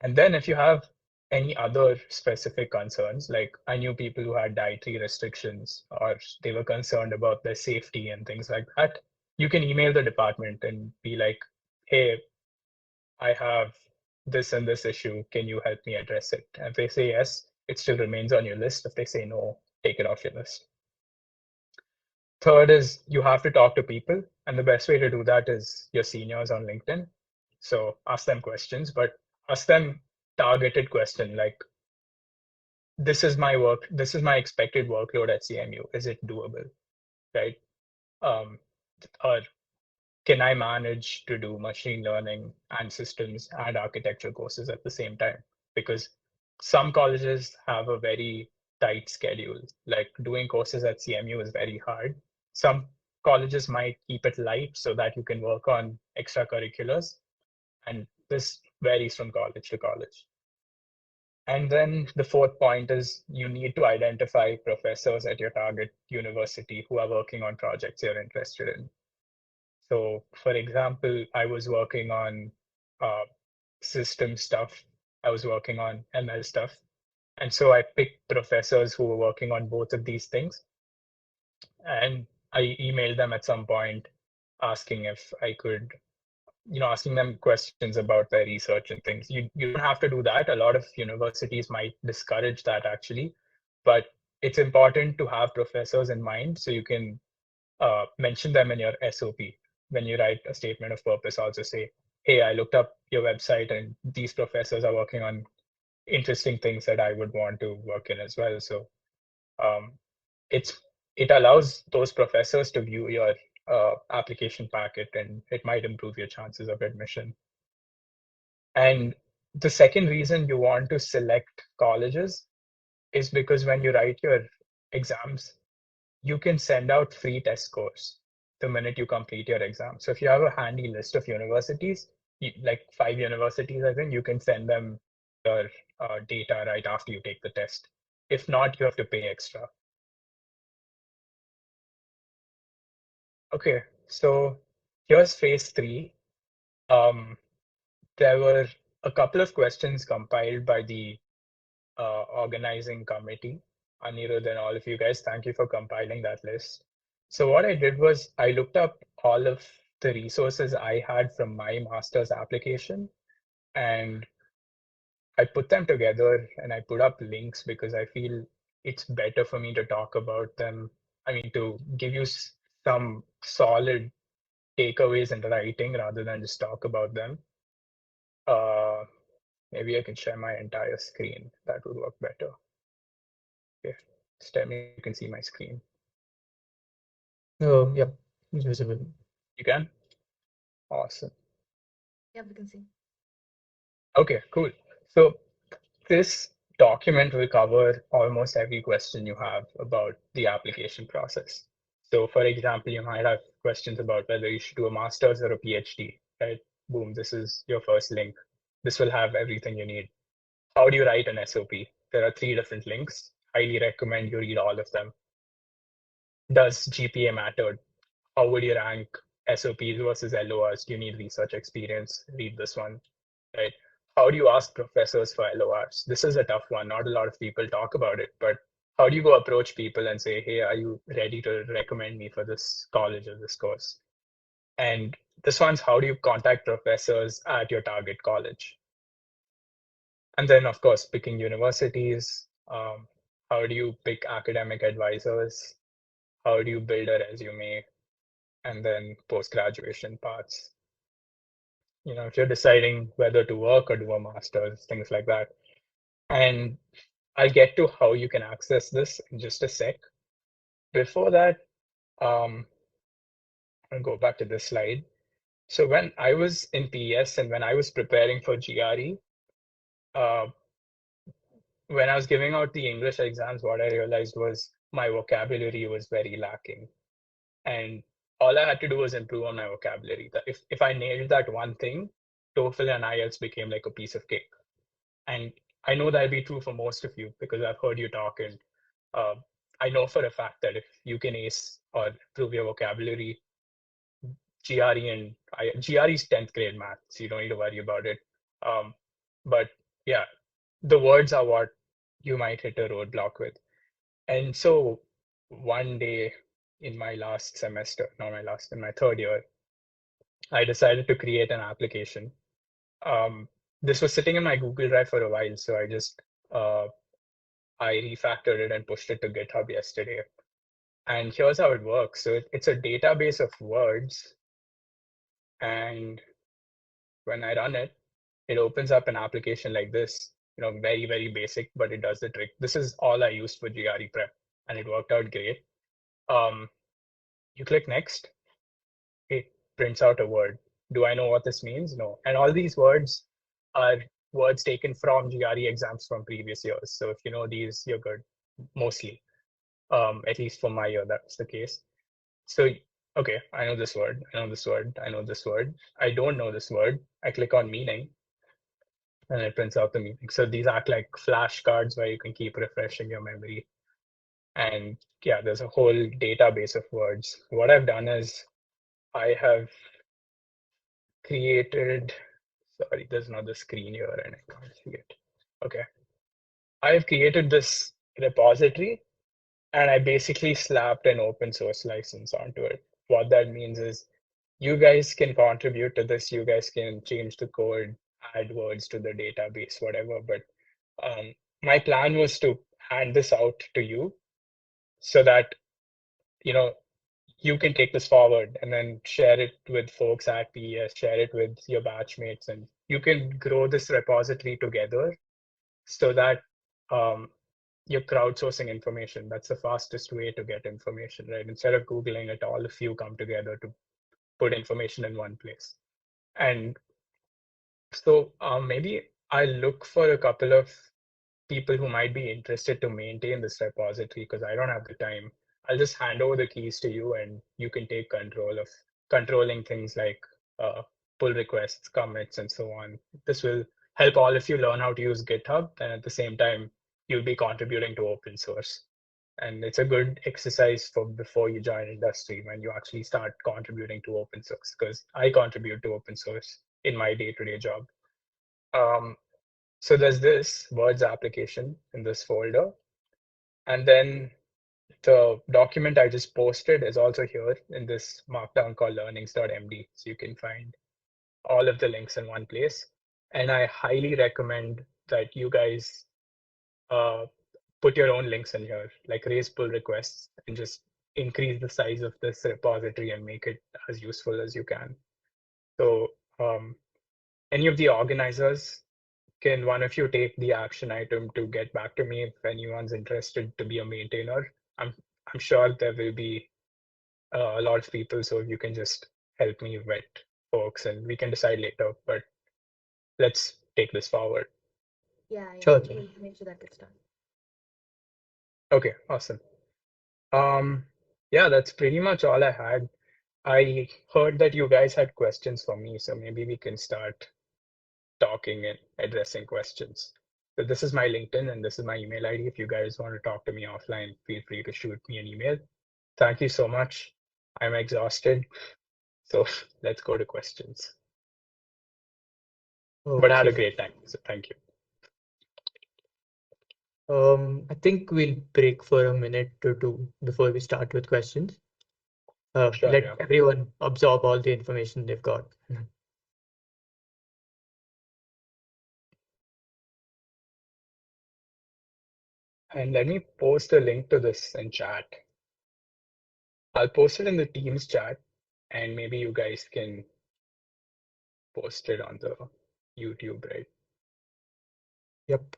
[SPEAKER 4] And then if you have any other specific concerns, like I knew people who had dietary restrictions or they were concerned about their safety and things like that, you can email the department and be like, hey, I have this and this issue. Can you help me address it? And if they say yes, it still remains on your list. If they say no, take it off your list. Third is you have to talk to people. And the best way to do that is your seniors on LinkedIn. So ask them questions, but ask them targeted question like, this is my work, this is my expected workload at CMU. Is it doable? Right? Or can I manage to do machine learning and systems and architecture courses at the same time? Because some colleges have a very tight schedule. Like doing courses at CMU is very hard. Some colleges might keep it light so that you can work on extracurriculars. And this varies from college to college. And then the fourth point is you need to identify professors at your target university who are working on projects you're interested in. So, for example, I was working on system stuff, I was working on ML stuff. And so I picked professors who were working on both of these things. And I emailed them at some point asking if I could, asking them questions about their research and things. You don't have to do that. A lot of universities might discourage that actually, but it's important to have professors in mind so you can mention them in your SOP. When you write a statement of purpose, also say, hey, I looked up your website and these professors are working on interesting things that I would want to work in as well. So um, it allows those professors to view your application packet and it might improve your chances of admission. And the second reason you want to select colleges is because when you write your exams, you can send out free test scores the minute you complete your exam. So if you have a handy list of universities, like 5 universities, I think you can send them your data right after you take the test. If not, you have to pay extra. Okay, so here's phase 3. There were a couple of questions compiled by the organizing committee. Anirudh and all of you guys, thank you for compiling that list. So what I did was I looked up all of the resources I had from my master's application, and I put them together and I put up links because I feel it's better for me to talk about them. I mean, to give you some solid takeaways in writing rather than just talk about them. Maybe I can share my entire screen. That would work better. Okay, just tell me you can see my screen.
[SPEAKER 1] Yeah, it's visible.
[SPEAKER 4] You can? Awesome.
[SPEAKER 3] Yeah, we can see.
[SPEAKER 4] Okay, cool. So this document will cover almost every question you have about the application process. So for example, you might have questions about whether you should do a master's or a PhD, right? Boom, this is your first link. This will have everything you need. How do you write an SOP? There are 3 different links. Highly recommend you read all of them. Does GPA matter? How would you rank SOPs versus LORs? Do you need research experience? Read this one, right? How do you ask professors for LORs? This is a tough one. Not a lot of people talk about it, but how do you go approach people and say, hey, are you ready to recommend me for this college or this course? And this one's how do you contact professors at your target college? And then, of course, picking universities. How do you pick academic advisors? How do you build a resume? And then post-graduation parts. If you're deciding whether to work or do a master's, things like that. And I'll get to how you can access this in just a sec. Before that, I'll go back to this slide. So when I was in PES and when I was preparing for GRE, when I was giving out the English exams, what I realized was my vocabulary was very lacking. And all I had to do was improve on my vocabulary. If I nailed that one thing, TOEFL and IELTS became like a piece of cake. And I know that'll be true for most of you because I've heard you talk, and I know for a fact that if you can ace or improve your vocabulary, GRE and GRE is 10th grade math, so you don't need to worry about it. But yeah, the words are what you might hit a roadblock with. And so one day in my last semester, not my last, in my third year, I decided to create an application. This was sitting in my Google Drive for a while, so I refactored it and pushed it to GitHub yesterday. And here's how it works. So it's a database of words. And when I run it, it opens up an application like this, very, very basic, but it does the trick. This is all I used for GRE prep, and it worked out great. You click next, it prints out a word. Do I know what this means? No. And all these words are words taken from GRE exams from previous years. So if you know these, you're good, mostly. At least for my year, that's the case. So, okay, I know this word, I know this word, I know this word. I don't know this word. I click on meaning and it prints out the meaning. So these act like flashcards where you can keep refreshing your memory. And yeah, there's a whole database of words. What I've done is I have created, sorry, there's another screen here and I can't see it. Okay. I've created this repository and I basically slapped an open source license onto it. What that means is you guys can contribute to this, you guys can change the code, add words to the database, whatever. But my plan was to hand this out to you so that you can take this forward and then share it with folks at PES, share it with your batchmates, and you can grow this repository together so that you're crowdsourcing information. That's the fastest way to get information, right? Instead of Googling it, all of you come together to put information in one place. And so maybe I look for a couple of people who might be interested to maintain this repository because I don't have the time. I'll just hand over the keys to you and you can take control of controlling things like pull requests, commits, and so on. This will help all of you learn how to use GitHub, and at the same time, you'll be contributing to open source. And it's a good exercise for before you join industry when you actually start contributing to open source, because I contribute to open source in my day-to-day job. So there's this words application in this folder. And then The document I just posted is also here in this markdown called learnings.md. So you can find all of the links in one place. And I highly recommend that you guys put your own links in here, like raise pull requests and just increase the size of this repository and make it as useful as you can. So any of the organizers, can one of you take the action item to get back to me if anyone's interested to be a maintainer? I'm sure there will be a lot of people, so you can just help me vet folks and we can decide later, but let's take this forward.
[SPEAKER 3] Yeah,
[SPEAKER 2] Sure.
[SPEAKER 3] we'll make sure that gets done.
[SPEAKER 4] Okay, awesome. Yeah, that's pretty much all I had. I heard that you guys had questions for me, so maybe we can start talking and addressing questions. So this is my LinkedIn and this is my email ID. If you guys want to talk to me offline, feel free to shoot me an email. Thank you so much. I'm exhausted. So let's go to questions. But I had a great time, so thank you.
[SPEAKER 1] I think we'll break for a minute or two before we start with questions.
[SPEAKER 4] Sure,
[SPEAKER 1] Let
[SPEAKER 4] yeah.
[SPEAKER 1] everyone absorb all the information they've got.
[SPEAKER 4] And let me post a link to this in chat. I'll post it in the Teams chat, and maybe you guys can post it on the YouTube, right?
[SPEAKER 1] Yep.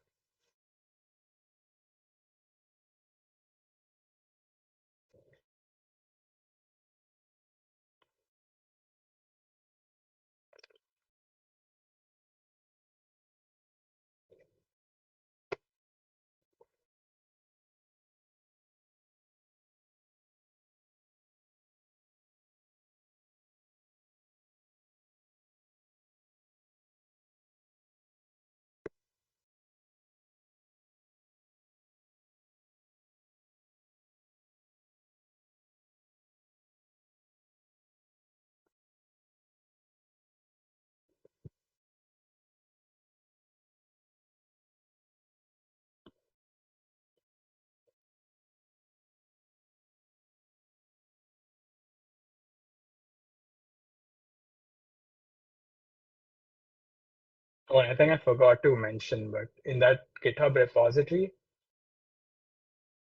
[SPEAKER 4] Oh, and I think I forgot to mention, but in that GitHub repository,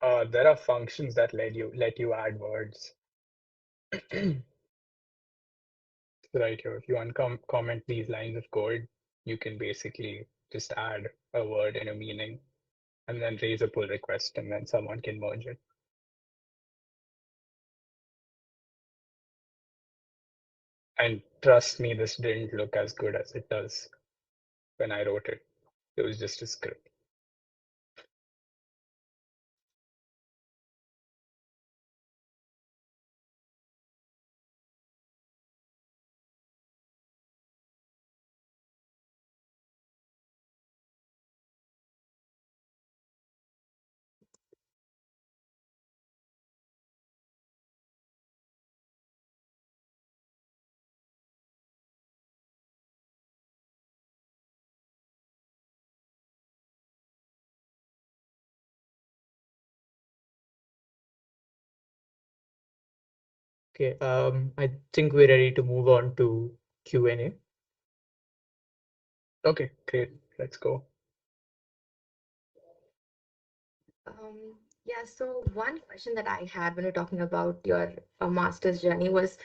[SPEAKER 4] there are functions that let you add words. Right here, if you comment these lines of code, you can basically just add a word and a meaning, and then raise a pull request, and then someone can merge it. And trust me, this didn't look as good as it does when I wrote it. It was just a script.
[SPEAKER 1] Okay. I think we're ready to move on to Q&A.
[SPEAKER 4] Okay, great. Let's go.
[SPEAKER 3] Yeah, so one question that I had when you're talking about your master's journey was,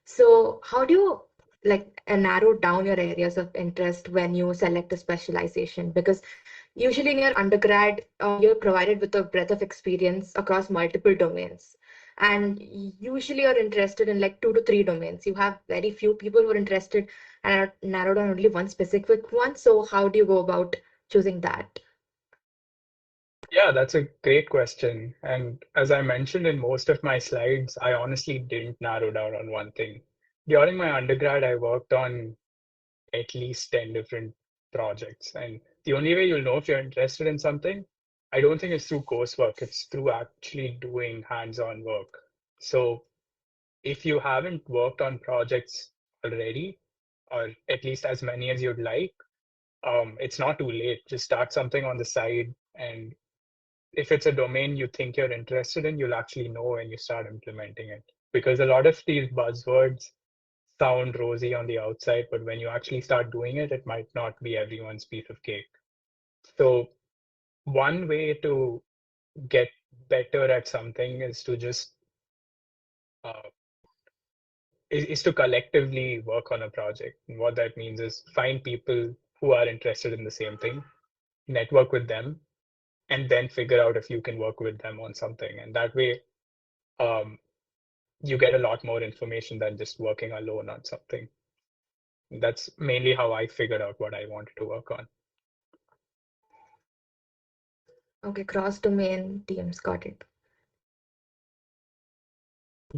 [SPEAKER 3] so how do you like narrow down your areas of interest when you select a specialization? Because usually in your undergrad, you're provided with a breadth of experience across multiple domains. And usually you're interested in like 2 to 3 domains. You have very few people who are interested and are narrowed down only one specific one. So how do you go about choosing that?
[SPEAKER 4] Yeah, that's a great question. And as I mentioned in most of my slides, I honestly didn't narrow down on one thing. During my undergrad, I worked on at least 10 different projects. And the only way you'll know if you're interested in something, I don't think it's through coursework, it's through actually doing hands-on work. So if you haven't worked on projects already, or at least as many as you'd like, it's not too late. Just start something on the side and if it's a domain you think you're interested in, you'll actually know when you start implementing it. Because a lot of these buzzwords sound rosy on the outside, but when you actually start doing it, it might not be everyone's piece of cake. So one way to get better at something is to just uh, is to collectively work on a project. And what that means is find people who are interested in the same thing, network with them, and then figure out if you can work with them on something. And that way, um, you get a lot more information than just working alone on something. That's mainly how I figured out what I wanted to work on.
[SPEAKER 3] Okay, cross-domain teams, got it.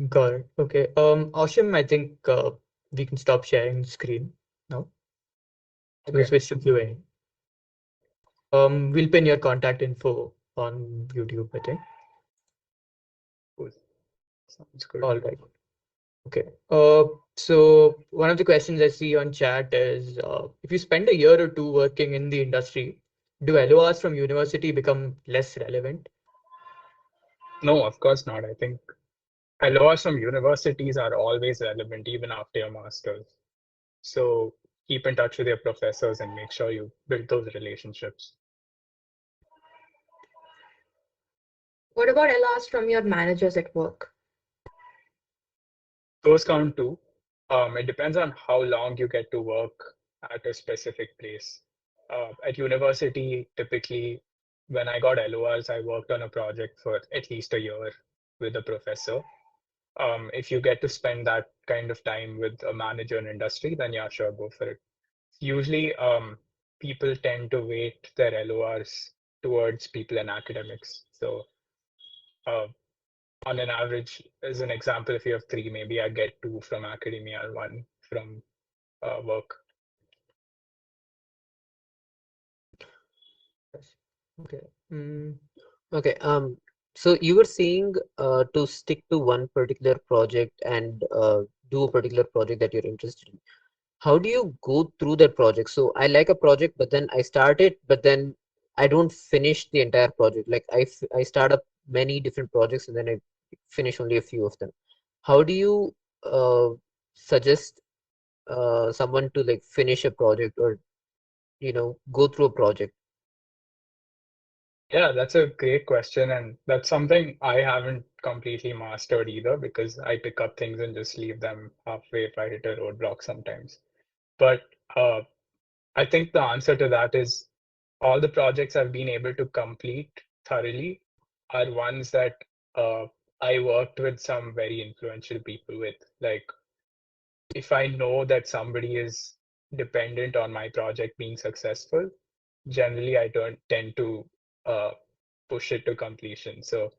[SPEAKER 1] Got it. Okay. Aushim, I think we can stop sharing the screen now. We'll switch to Q&A. We'll pin your contact info on YouTube, I think.
[SPEAKER 4] Cool. Sounds good.
[SPEAKER 1] All right. Okay. So one of the questions I see on chat is, if you spend a year or two working in the industry, do LORs from university become less relevant?
[SPEAKER 4] No, of course not. I think LORs from universities are always relevant even after your master's. So keep in touch with your professors and make sure you build those relationships.
[SPEAKER 3] What about LRs from your managers at work?
[SPEAKER 4] Those count too. It depends on how long you get to work at a specific place. At university, typically, when I got LORs, I worked on a project for at least a year with a professor. If you get to spend that kind of time with a manager in industry, then yeah, sure, go for it. Usually, people tend to weight their LORs towards people in academics. So, on an average, as an example, if you have three, maybe I get two from academia and one from work.
[SPEAKER 1] Okay.
[SPEAKER 2] Okay. So you were saying to stick to one particular project and do a particular project that you're interested in. How do you go through that project? So I like a project, but then I start it, but then I don't finish the entire project. Like I start up many different projects and then I finish only a few of them. How do you suggest someone to like finish a project or go through a project?
[SPEAKER 4] Yeah, that's a great question. And that's something I haven't completely mastered either because I pick up things and just leave them halfway if I hit a roadblock sometimes. But uh, I think the answer to that is all the projects I've been able to complete thoroughly are ones that uh, I worked with some very influential people with. Like, if I know that somebody is dependent on my project being successful, generally I don't tend to uh, push it to completion. So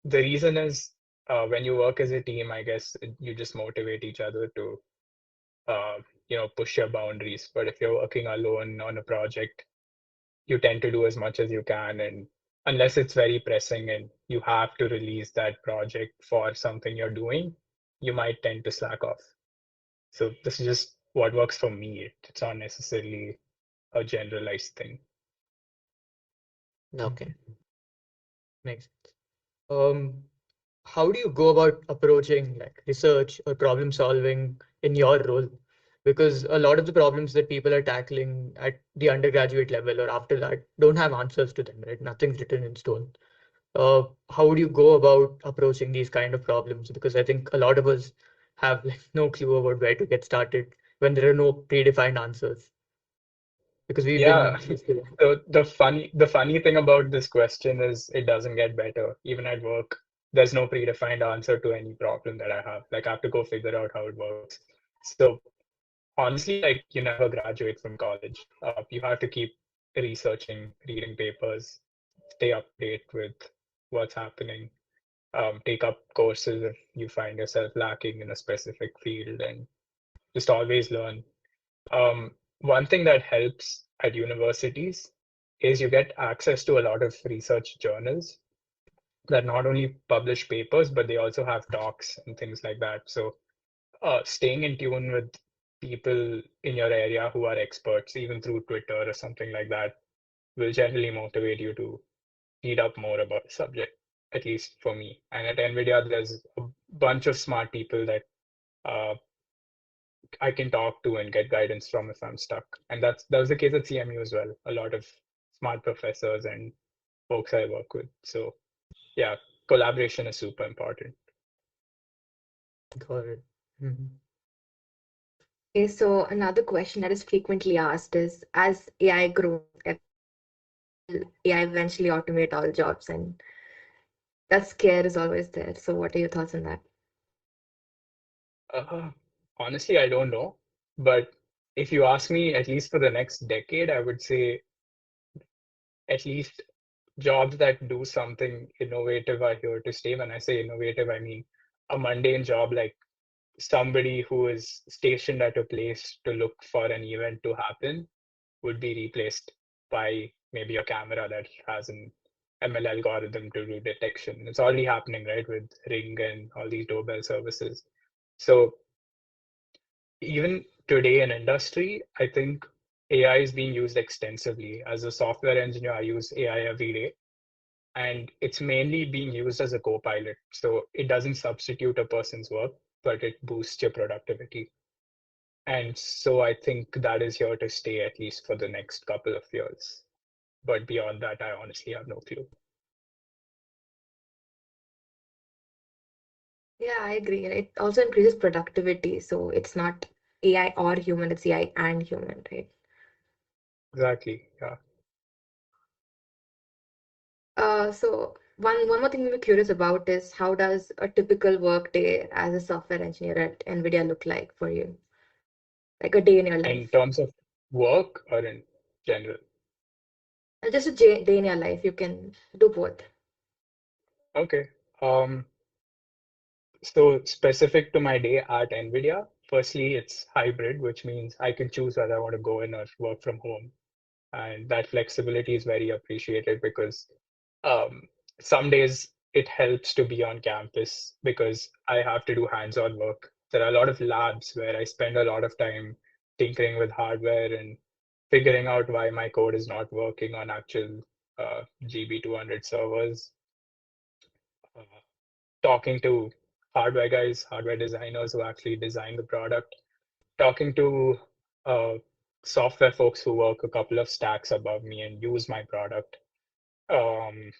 [SPEAKER 4] the reason is when you work as a team, I guess you just motivate each other to uh, push your boundaries. But if you're working alone on a project, you tend to do as much as you can, and unless it's very pressing and you have to release that project for something you're doing, you might tend to slack off. So this is just what works for me. It's not necessarily a generalized thing.
[SPEAKER 2] Okay.
[SPEAKER 1] Makes sense. How do you go about approaching like research or problem solving in your role? Because a lot of the problems that people are tackling at the undergraduate level or after that don't have answers to them, right? Nothing's written in stone. How would you go about approaching these kind of problems? Because I think a lot of us have like no clue about where to get started when there are no predefined answers. Because we've
[SPEAKER 4] Yeah.
[SPEAKER 1] been
[SPEAKER 4] The funny thing about this question is it doesn't get better. Even at work, there's no predefined answer to any problem that I have. Like I have to go figure out how it works. So honestly, like you never graduate from college. You have to keep researching, reading papers, stay up to date with what's happening. Take up courses if you find yourself lacking in a specific field, and just always learn. One thing that helps at universities is you get access to a lot of research journals that not only publish papers, but they also have talks and things like that. So, staying in tune with people in your area who are experts, even through Twitter or something like that, will generally motivate you to read up more about the subject, at least for me. And at NVIDIA, there's a bunch of smart people that I can talk to and get guidance from if I'm stuck. And that was the case at CMU as well. A lot of smart professors and folks I work with. So yeah, collaboration is super important.
[SPEAKER 1] Got it. Mhm.
[SPEAKER 3] Okay, so another question that is frequently asked is, as AI grows, will AI eventually automate all jobs? And that scare is always there. So what are your thoughts on that?
[SPEAKER 4] Honestly, I don't know. But if you ask me, at least for the next decade, I would say at least jobs that do something innovative are here to stay. When I say innovative, I mean a mundane job like somebody who is stationed at a place to look for an event to happen would be replaced by maybe a camera that has an ML algorithm to do detection. It's already happening, right, with Ring and all these doorbell services. So even today in industry, I think AI is being used extensively. As a software engineer, I use AI every day, and it's mainly being used as a co-pilot. So it doesn't substitute a person's work, but it boosts your productivity. And so I think that is here to stay at least for the next couple of years. But beyond that, I honestly have no clue.
[SPEAKER 3] Yeah, I agree. And it also increases productivity. So it's not AI or human, it's AI and human, right?
[SPEAKER 4] Exactly. Yeah.
[SPEAKER 3] So one more thing we were curious about is, how does a typical work day as a software engineer at NVIDIA look like for you? Like a day in your
[SPEAKER 4] In
[SPEAKER 3] life.
[SPEAKER 4] terms of work or in general?
[SPEAKER 3] Just a day in your life. You can do both.
[SPEAKER 4] Okay. Um, so specific to my day at NVIDIA, firstly, it's hybrid, which means I can choose whether I want to go in or work from home. And that flexibility is very appreciated because um, some days it helps to be on campus because I have to do hands-on work. There are a lot of labs where I spend a lot of time tinkering with hardware and figuring out why my code is not working on actual GB200 servers, uh, talking to hardware guys, hardware designers who actually design the product, talking to uh, software folks who work a couple of stacks above me and use my product. Um,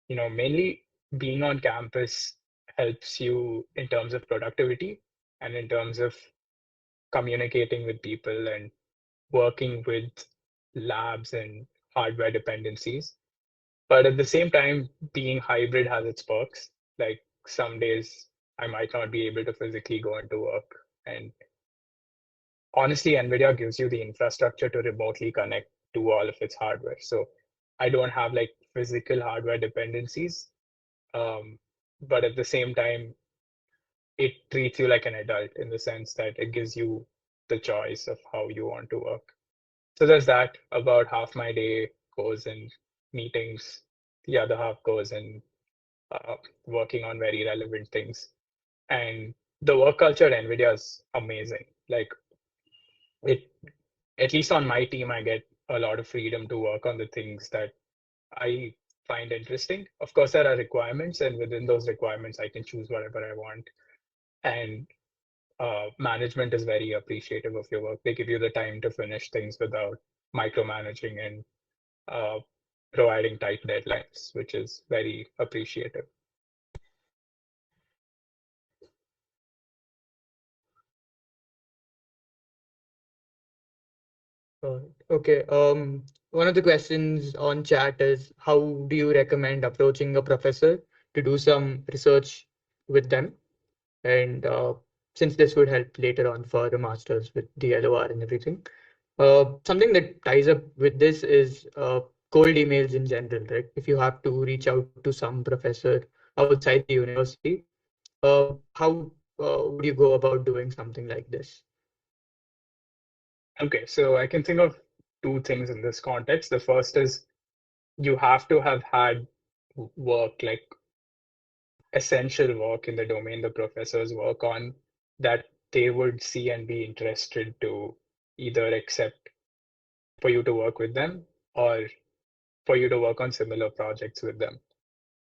[SPEAKER 4] Mainly being on campus helps you in terms of productivity and in terms of communicating with people and working with labs and hardware dependencies. But at the same time, being hybrid has its perks. Like some days I might not be able to physically go into work. And honestly, NVIDIA gives you the infrastructure to remotely connect to all of its hardware. So I don't have like physical hardware dependencies. But at the same time, it treats you like an adult in the sense that it gives you the choice of how you want to work. So there's that. About half my day goes in meetings, the other half goes in working on very relevant things. And the work culture at NVIDIA is amazing. Like it, at least on my team, I get a lot of freedom to work on the things that I find interesting. Of course, there are requirements, and within those requirements, I can choose whatever I want. And management is very appreciative of your work. They give you the time to finish things without micromanaging and uh, providing tight deadlines, which is very appreciative.
[SPEAKER 1] Okay. One of the questions on chat is, how do you recommend approaching a professor to do some research with them? And since this would help later on for the masters with the LOR and everything. Something that ties up with this is cold emails in general, right? If you have to reach out to some professor outside the university, how would you go about doing something like this?
[SPEAKER 4] Okay, so I can think of two things in this context. The first is you have to have had work, like essential work in the domain the professors work on, that they would see and be interested to either accept for you to work with them or for you to work on similar projects with them.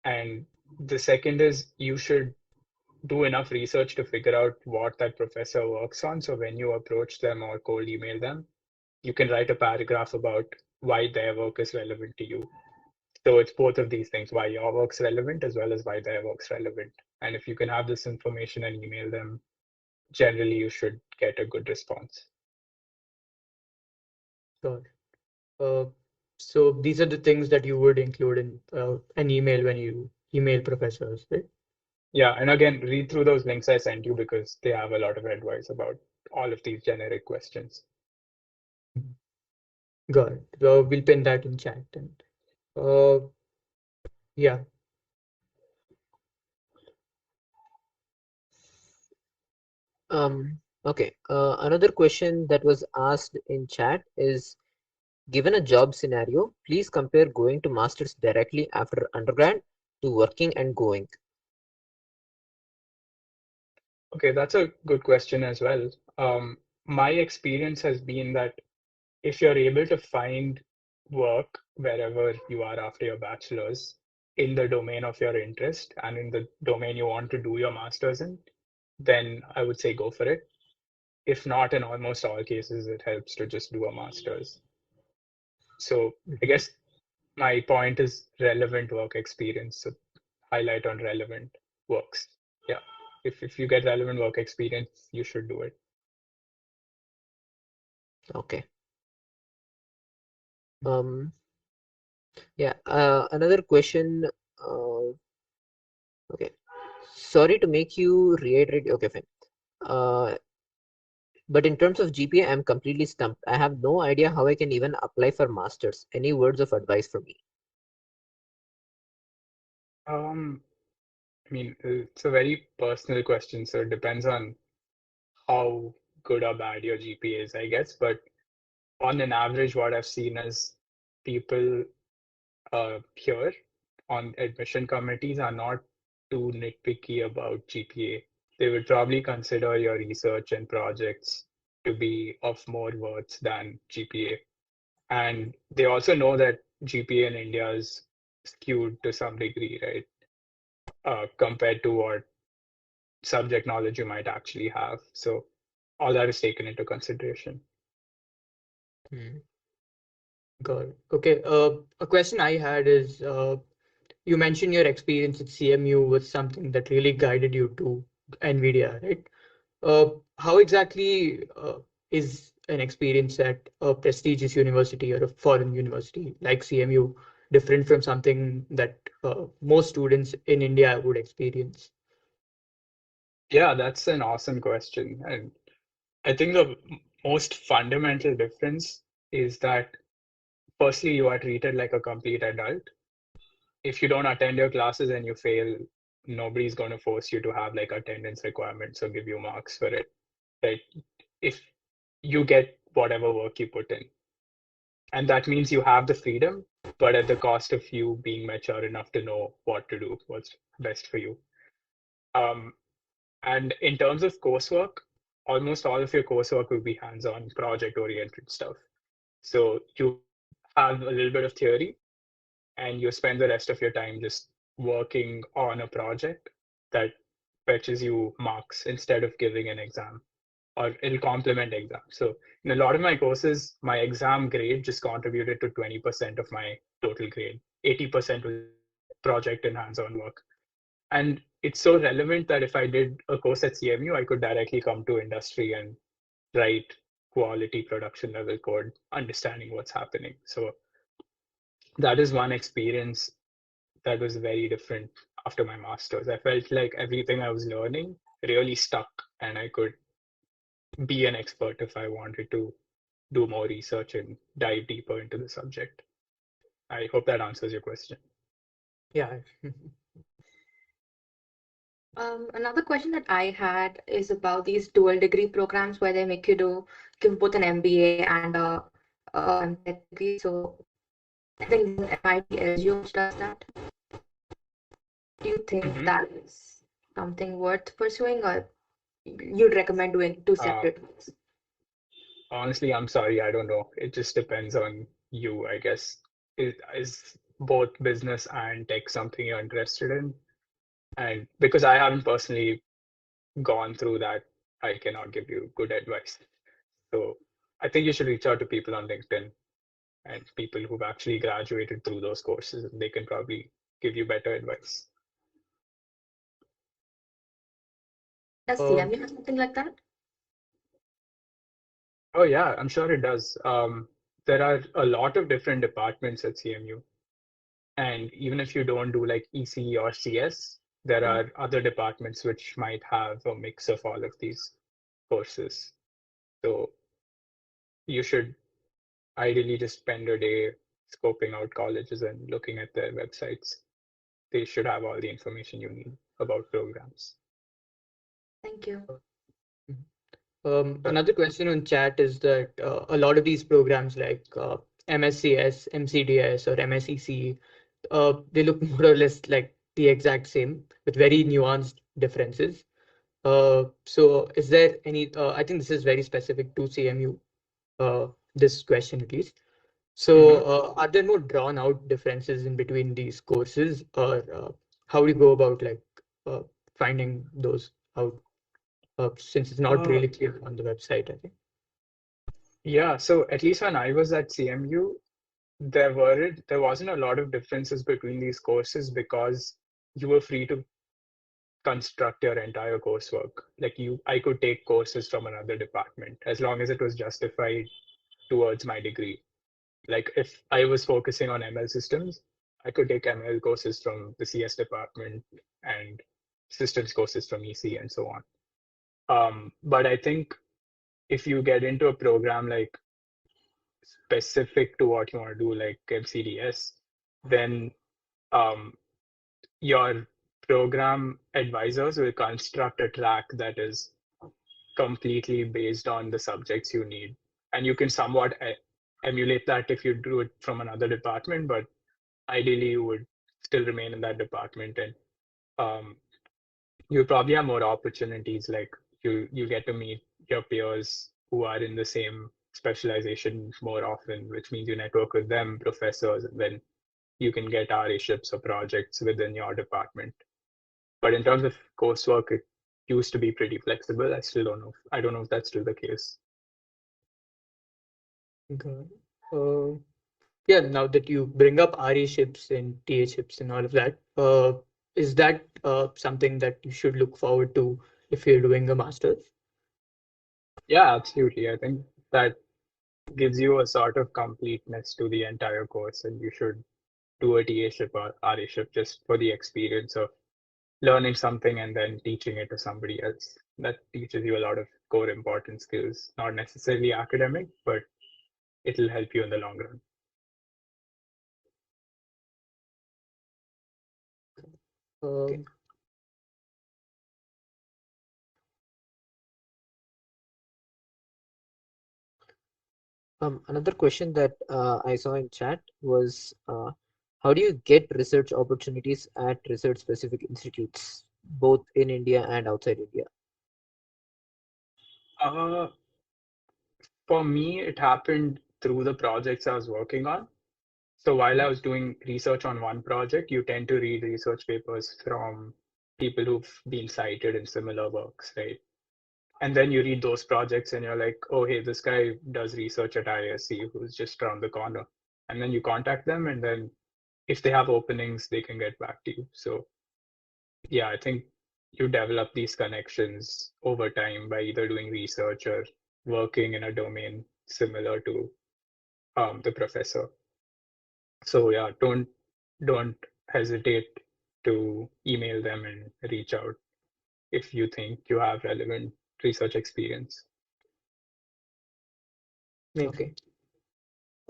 [SPEAKER 4] And the second is you should do enough research to figure out what that professor works on. So when you approach them or cold email them, you can write a paragraph about why their work is relevant to you. So it's both of these things, why your work's relevant as well as why their work's relevant. And if you can have this information and email them, generally you should get a good response.
[SPEAKER 1] Sure. So these are the things that you would include in an email when you email professors, right?
[SPEAKER 4] Yeah, and again, read through those links I sent you because they have a lot of advice about all of these generic questions.
[SPEAKER 1] Got it. We'll pin that in chat. And yeah.
[SPEAKER 2] Okay. Another question that was asked in chat is, given a job scenario, please compare going to masters directly after undergrad to working and going.
[SPEAKER 4] Okay, that's a good question as well. My experience has been that if you're able to find work wherever you are after your bachelor's in the domain of your interest and in the domain you want to do your master's in, then I would say go for it. If not, in almost all cases, it helps to just do a master's. So I guess my point is relevant work experience. So highlight on relevant works. Yeah. If you get relevant work experience, you should do it.
[SPEAKER 2] Okay. Yeah. Another question. Okay. Sorry to make you reiterate. Okay, fine. But in terms of GPA, I'm completely stumped. I have no idea how I can even apply for masters. Any words of advice for me?
[SPEAKER 4] I mean, it's a very personal question, so it depends on how good or bad your GPA is, I guess. But on an average, what I've seen is people here on admission committees are not too nitpicky about GPA. They would probably consider your research and projects to be of more worth than GPA. And they also know that GPA in India is skewed to some degree, right? Compared to what subject knowledge you might actually have. So all that is taken into consideration.
[SPEAKER 1] Got it. Okay. A question I had is, you mentioned your experience at CMU was something that really guided you to NVIDIA, right? How exactly is an experience at a prestigious university or a foreign university like CMU different from something that most students in India would experience?
[SPEAKER 4] Yeah, that's an awesome question. And I think the most fundamental difference is that firstly, you are treated like a complete adult. If you don't attend your classes and you fail, nobody's going to force you to have like attendance requirements or give you marks for it. Right? If you get whatever work you put in. And that means you have the freedom, but at the cost of you being mature enough to know what to do, what's best for you. And in terms of coursework, almost all of your coursework will be hands-on, project-oriented stuff. So you have a little bit of theory, and you spend the rest of your time just working on a project that fetches you marks instead of giving an exam, or it'll complement exam. So in a lot of my courses, my exam grade just contributed to 20% of my total grade. 80% was project and hands-on work. And it's so relevant that if I did a course at CMU, I could directly come to industry and write quality production level code, understanding what's happening. So that is one experience that was very different after my master's. I felt like everything I was learning really stuck, and I could be an expert if I wanted to do more research and dive deeper into the subject. I hope that answers your question.
[SPEAKER 1] Yeah.
[SPEAKER 3] Another question that I had is about these dual degree programs where they make you give both an MBA and a MTech degree. So I think MIT LSU does that. Do you think that is something worth pursuing, or you'd recommend doing two separate ones?
[SPEAKER 4] Honestly, I'm sorry, I don't know. It just depends on you, I guess. is both business and tech something you're interested in? And because I haven't personally gone through that, I cannot give you good advice. So I think you should reach out to people on LinkedIn and people who've actually graduated through those courses, and they can probably give you better advice.
[SPEAKER 3] Does CMU have something like that?
[SPEAKER 4] Oh yeah, I'm sure it does. There are a lot of different departments at CMU. And even if you don't do like EC or CS, there are other departments which might have a mix of all of these courses. So you should ideally just spend a day scoping out colleges and looking at their websites. They should have all the information you need about programs.
[SPEAKER 3] Thank you.
[SPEAKER 1] Another question on chat is that a lot of these programs like MSCS, MCDS, or MSEC, they look more or less like the exact same with very nuanced differences. So is there any, I think this is very specific to CMU, this question at least. So are there more drawn out differences in between these courses, or how do you go about like finding those out? Since it's not really clear on the website, I think.
[SPEAKER 4] Yeah, so at least when I was at CMU, there wasn't a lot of differences between these courses because you were free to construct your entire coursework. Like I could take courses from another department as long as it was justified towards my degree. Like if I was focusing on ML systems, I could take ML courses from the CS department and systems courses from EC and so on. But I think if you get into a program like specific to what you want to do, like MCDS, then your program advisors will construct a track that is completely based on the subjects you need. And you can somewhat emulate that if you do it from another department, but ideally you would still remain in that department, and you probably have more opportunities. Like you get to meet your peers who are in the same specialization more often, which means you network with them, professors, and then you can get RA-ships or projects within your department. But in terms of coursework, it used to be pretty flexible. I still don't know. I don't know if that's still the case.
[SPEAKER 1] Okay. Yeah, now that you bring up RA-ships and TA-ships and all of that, is that something that you should look forward to if you're doing a master's?
[SPEAKER 4] Yeah, absolutely. I think that gives you a sort of completeness to the entire course, and you should do a TA-ship or RA-ship just for the experience of learning something and then teaching it to somebody else. That teaches you a lot of core important skills, not necessarily academic, but it'll help you in the long run.
[SPEAKER 1] Okay.
[SPEAKER 2] Another question that I saw in chat was, how do you get research opportunities at research-specific institutes, both in India and outside India?
[SPEAKER 4] For me, it happened through the projects I was working on. So while I was doing research on one project, you tend to read research papers from people who've been cited in similar works, right? And then you read those projects and you're like, oh, hey, this guy does research at ISC who's just around the corner. And then you contact them, and then if they have openings, they can get back to you. So yeah, I think you develop these connections over time by either doing research or working in a domain similar to the professor. So yeah, don't hesitate to email them and reach out if you think you have relevant research experience.
[SPEAKER 1] Okay.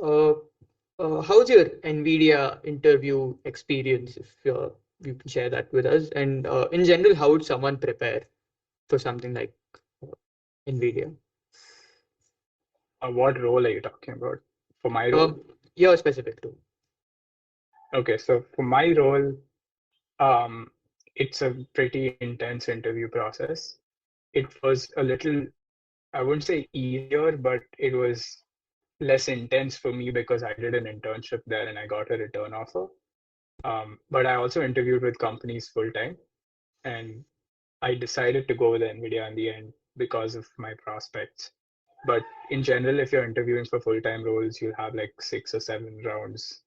[SPEAKER 1] How's your NVIDIA interview experience, if you can share that with us? And in general, how would someone prepare for something like NVIDIA?
[SPEAKER 4] What role are you talking about? For my role?
[SPEAKER 1] Your specific role.
[SPEAKER 4] Okay, so for my role, it's a pretty intense interview process. It was a little, I wouldn't say easier, but it was less intense for me because I did an internship there and I got a return offer. But I also interviewed with companies full time, and I decided to go with NVIDIA in the end because of my prospects. But in general, if you're interviewing for full time roles, you'll have like 6 or 7 rounds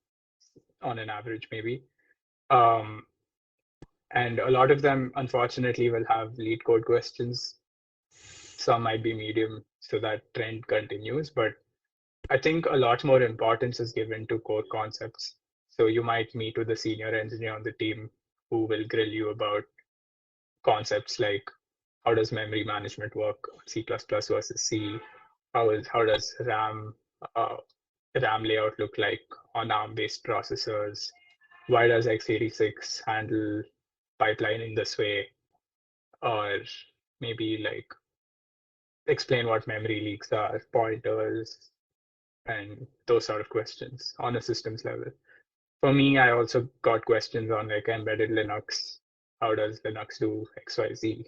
[SPEAKER 4] on an average, maybe. Um, and a lot of them, unfortunately, will have lead code questions. Some might be medium, so that trend continues. But I think a lot more importance is given to core concepts. So you might meet with the senior engineer on the team who will grill you about concepts like how does memory management work on C++ versus C? How does RAM layout look like on ARM-based processors? Why does x86 handle pipelining this way? Or maybe like explain what memory leaks are, pointers, and those sort of questions on a systems level. For me, I also got questions on like embedded Linux. How does Linux do XYZ?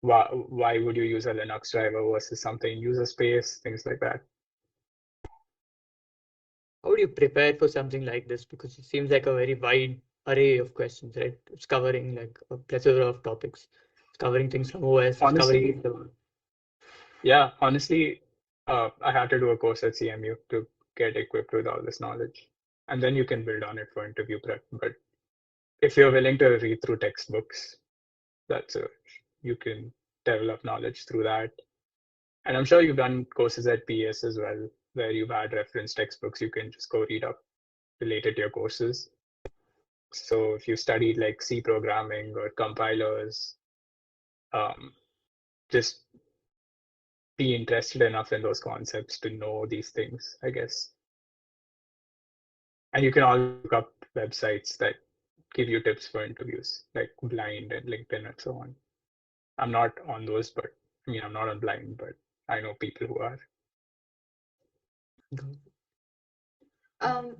[SPEAKER 4] Why would you use a Linux driver versus something user space, things like that.
[SPEAKER 1] How would you prepare for something like this? Because it seems like a very wide array of questions, right? It's covering like a plethora of topics. It's covering things from OS, it's
[SPEAKER 4] Honestly,
[SPEAKER 1] covering
[SPEAKER 4] honestly, I had to do a course at CMU to get equipped with all this knowledge. And then you can build on it for interview prep. But if you're willing to read through textbooks, you can develop knowledge through that. And I'm sure you've done courses at PS as well, where you've had reference textbooks you can just go read up related to your courses. So if you studied like C programming or compilers, just be interested enough in those concepts to know these things, I guess. And you can all look up websites that give you tips for interviews, like Blind and LinkedIn and so on. I'm not on those, but I'm not on Blind, but I know people who are.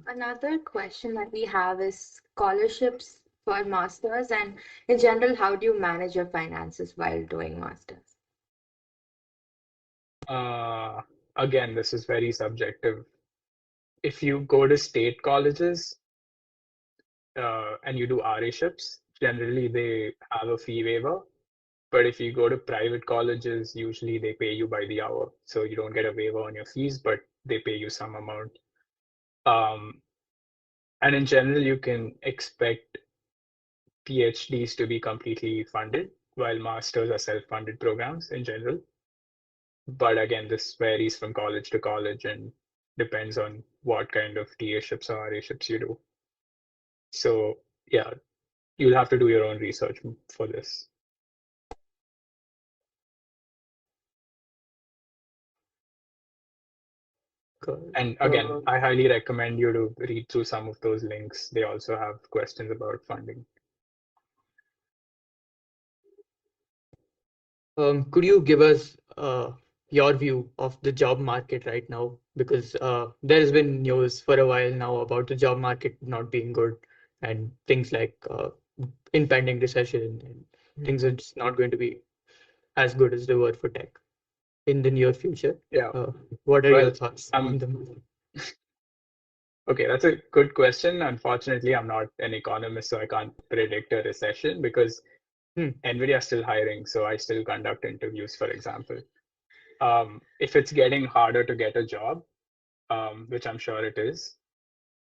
[SPEAKER 3] Another question that we have is scholarships for masters, and in general, how do you manage your finances while doing masters?
[SPEAKER 4] Again, this is very subjective. If you go to state colleges and you do RA-ships, generally they have a fee waiver. But if you go to private colleges, usually they pay you by the hour. So you don't get a waiver on your fees, but they pay you some amount. And in general, you can expect PhDs to be completely funded, while masters are self-funded programs in general. But again, this varies from college to college and depends on what kind of TA-ships or RA-ships you do. So yeah, you'll have to do your own research for this. And again, I highly recommend you to read through some of those links. They also have questions about funding.
[SPEAKER 1] Could you give us your view of the job market right now? Because there has been news for a while now about the job market not being good and things like impending recession and things are just not going to be as good as they were for tech in the near future.
[SPEAKER 4] Yeah.
[SPEAKER 1] What are your thoughts on them?
[SPEAKER 4] Okay, that's a good question. Unfortunately, I'm not an economist, so I can't predict a recession because NVIDIA is still hiring, so I still conduct interviews, for example. If it's getting harder to get a job, which I'm sure it is,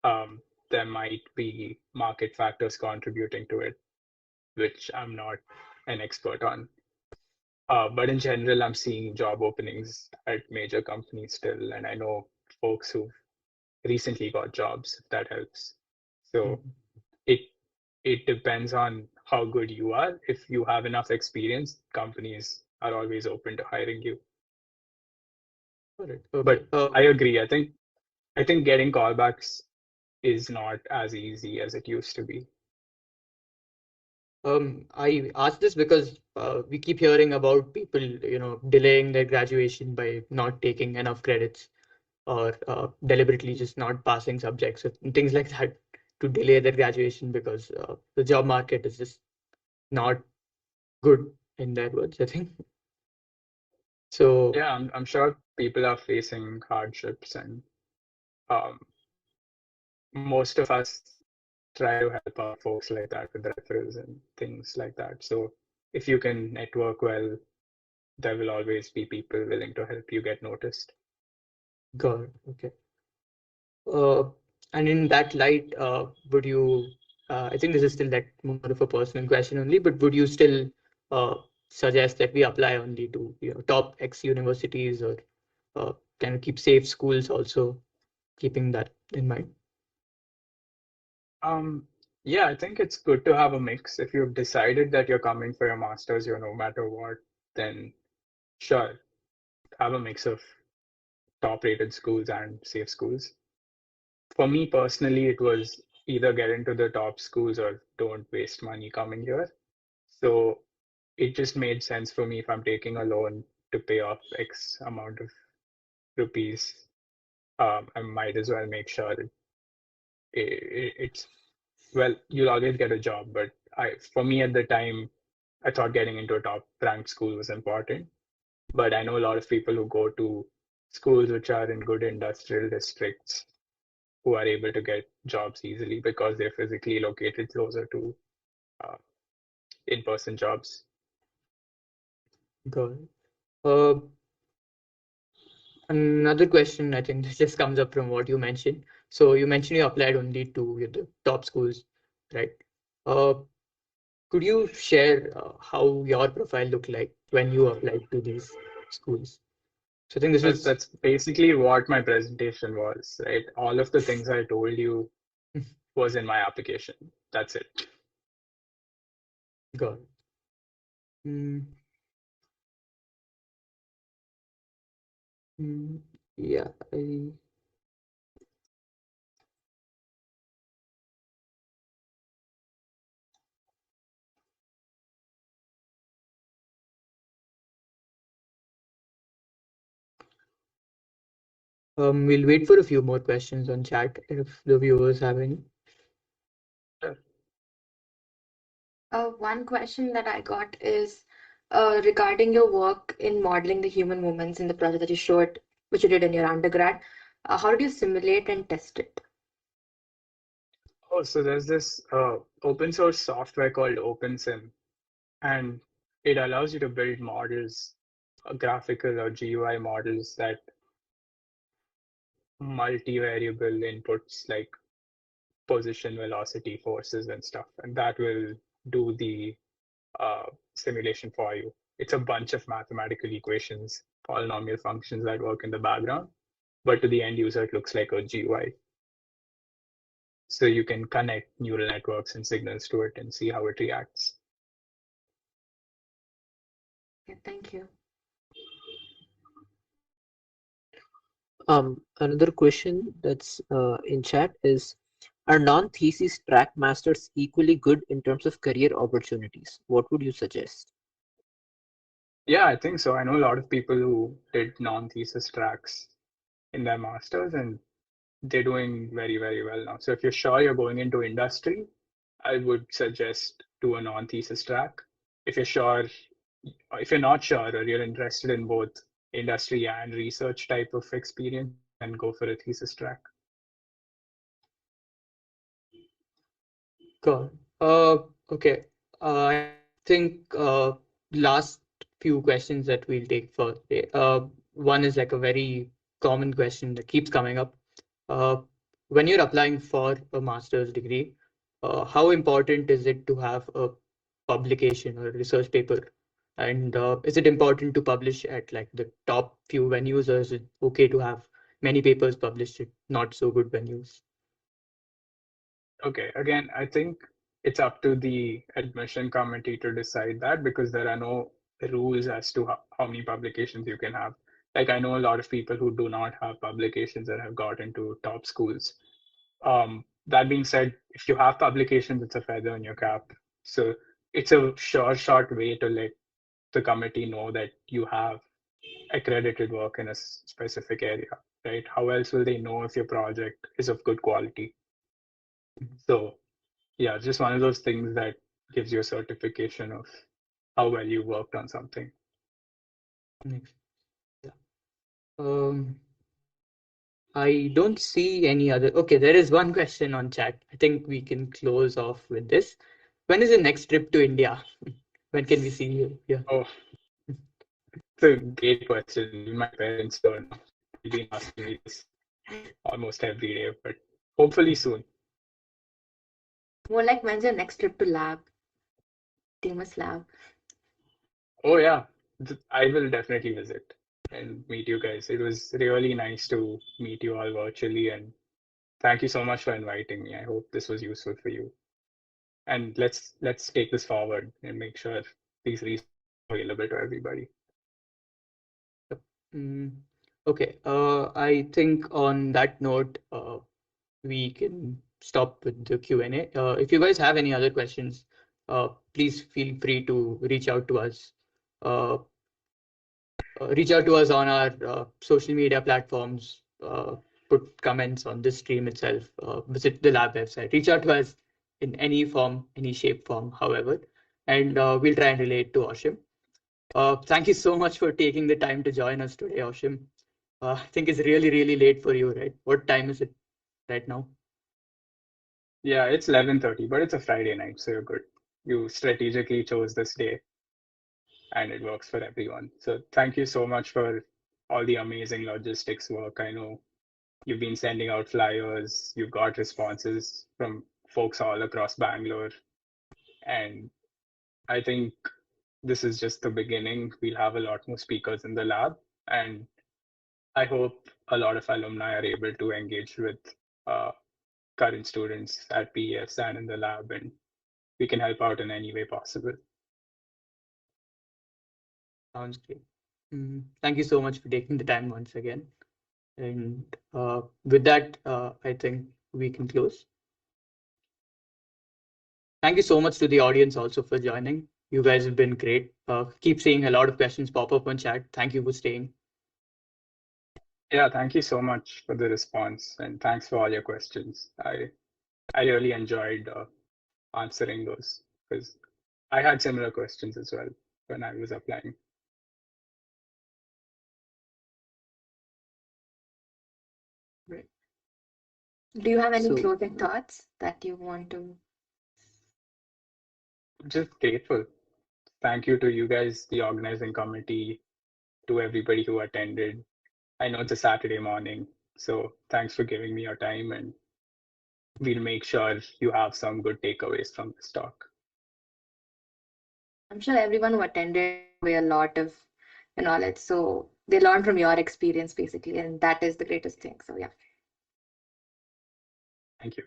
[SPEAKER 4] there might be market factors contributing to it, which I'm not an expert on. But in general, I'm seeing job openings at major companies still, and I know folks who've recently got jobs, if that helps. So it depends on how good you are. If you have enough experience, companies are always open to hiring you.
[SPEAKER 1] Okay.
[SPEAKER 4] But I agree. I think getting callbacks is not as easy as it used to be.
[SPEAKER 1] I asked this because we keep hearing about people, delaying their graduation by not taking enough credits or deliberately just not passing subjects and things like that to delay their graduation because the job market is just not good, in their words, I think. So
[SPEAKER 4] Yeah, I'm sure people are facing hardships, and um, most of us try to help out folks like that with referrals and things like that. So if you can network well, there will always be people willing to help you get noticed.
[SPEAKER 1] got it. Okay. And in that light, would you, I think this is still like more of a personal question only, but would you still uh, suggest that we apply only to, top X universities, or can we keep safe schools also, keeping that in mind?
[SPEAKER 4] Um, yeah, I think it's good to have a mix. If you've decided that you're coming for your master's, no matter what, then sure, have a mix of top-rated schools and safe schools. For me personally, it was either get into the top schools or don't waste money coming here. So it just made sense for me if I'm taking a loan to pay off X amount of rupees. I might as well make sure it's well, you'll always get a job, but for me at the time, I thought getting into a top ranked school was important. But I know a lot of people who go to schools which are in good industrial districts who are able to get jobs easily because they're physically located closer to uh, in-person jobs.
[SPEAKER 1] Got it. Uh, Another question I think that just comes up from what you mentioned. So you mentioned you applied only to the top schools, right? Uh, could you share how your profile looked like when you applied to these schools? So I think this was
[SPEAKER 4] That's basically what my presentation was, right? All of the things I told you was in my application. That's it.
[SPEAKER 1] got it. Mm, mm, yeah, we'll wait for a few more questions on chat if the viewers have any.
[SPEAKER 3] One question that I got is regarding your work in modeling the human movements in the project that you showed, which you did in your undergrad. How did you simulate and test it?
[SPEAKER 4] Oh, so there's this open source software called OpenSim, and it allows you to build models, graphical or GUI models that multivariable inputs like position, velocity, forces, and stuff, and that will do the uh, simulation for you. It's a bunch of mathematical equations, polynomial functions that work in the background, but to the end user, it looks like a GUI. So you can connect neural networks and signals to it and see how it reacts.
[SPEAKER 3] Okay, thank you.
[SPEAKER 2] Another question that's in chat is, are non-thesis track masters equally good in terms of career opportunities? What would you suggest?
[SPEAKER 4] Yeah, I think so. I know a lot of people who did non-thesis tracks in their masters, and they're doing very, very well now. So if you're sure you're going into industry, I would suggest do a non-thesis track. If you're sure, if you're not sure or you're interested in both industry and research type of experience, then go for a thesis track.
[SPEAKER 1] Got it. Okay. I think last few questions that we'll take for today. One is like a very common question that keeps coming up. Uh, when you're applying for a master's degree, how important is it to have a publication or a research paper? And is it important to publish at like the top few venues, or is it okay to have many papers published at not so good venues?
[SPEAKER 4] Okay, again, I think it's up to the admission committee to decide that because there are no rules as to how many publications you can have. Like I know a lot of people who do not have publications that have got into top schools. That being said, if you have publications, it's a feather in your cap. So it's a sure short way to let the committee know that you have accredited work in a specific area, right? How else will they know if your project is of good quality? So yeah, just one of those things that gives you a certification of how well you worked on something.
[SPEAKER 1] Next. I don't see any other. Okay, there is one question on chat. I think we can close off with this. When is the next trip to India? When can we see you? Yeah.
[SPEAKER 4] Oh, it's a great question. My parents don't know. They've been asking me this almost every day, but hopefully soon.
[SPEAKER 3] More like, when's your next trip to lab? Famous lab.
[SPEAKER 4] Oh yeah, I will definitely visit and meet you guys. It was really nice to meet you all virtually, and thank you so much for inviting me. I hope this was useful for you. And let's take this forward and make sure these resources are available to everybody.
[SPEAKER 1] Okay. I think on that note, we can stop with the Q&A. If you guys have any other questions, please feel free to reach out to us. Reach out to us on our social media platforms. Put comments on this stream itself. Visit the lab website. Reach out to us in any form, any shape, form, however, and we'll try and relate to Aushim. Thank you so much for taking the time to join us today, Aushim. I think it's really, really late for you, right? What time is it right now?
[SPEAKER 4] Yeah, it's 11:30, but it's a Friday night, so you're good. You strategically chose this day, and it works for everyone. So thank you so much for all the amazing logistics work. I know you've been sending out flyers, you've got responses from folks all across Bangalore, and I think this is just the beginning. We'll have a lot more speakers in the lab, and I hope a lot of alumni are able to engage with current students at PES and in the lab, and we can help out in any way possible.
[SPEAKER 1] Sounds great. Thank you so much for taking the time once again. And with that, I think we can close. Thank you so much to the audience also for joining. You guys have been great. Keep seeing a lot of questions pop up on chat. Thank you for staying.
[SPEAKER 4] Yeah, thank you so much for the response, and thanks for all your questions. I really enjoyed answering those because I had similar questions as well when I was applying.
[SPEAKER 1] Right.
[SPEAKER 3] Do you have any closing thoughts that you want to?
[SPEAKER 4] Just grateful. Thank you to you guys, the organizing committee, to everybody who attended. I know it's a Saturday morning, so thanks for giving me your time, and we'll make sure you have some good takeaways from this talk.
[SPEAKER 3] I'm sure everyone who attended took away a lot of knowledge, so they learned from your experience basically, and that is the greatest thing. So yeah.
[SPEAKER 4] Thank you.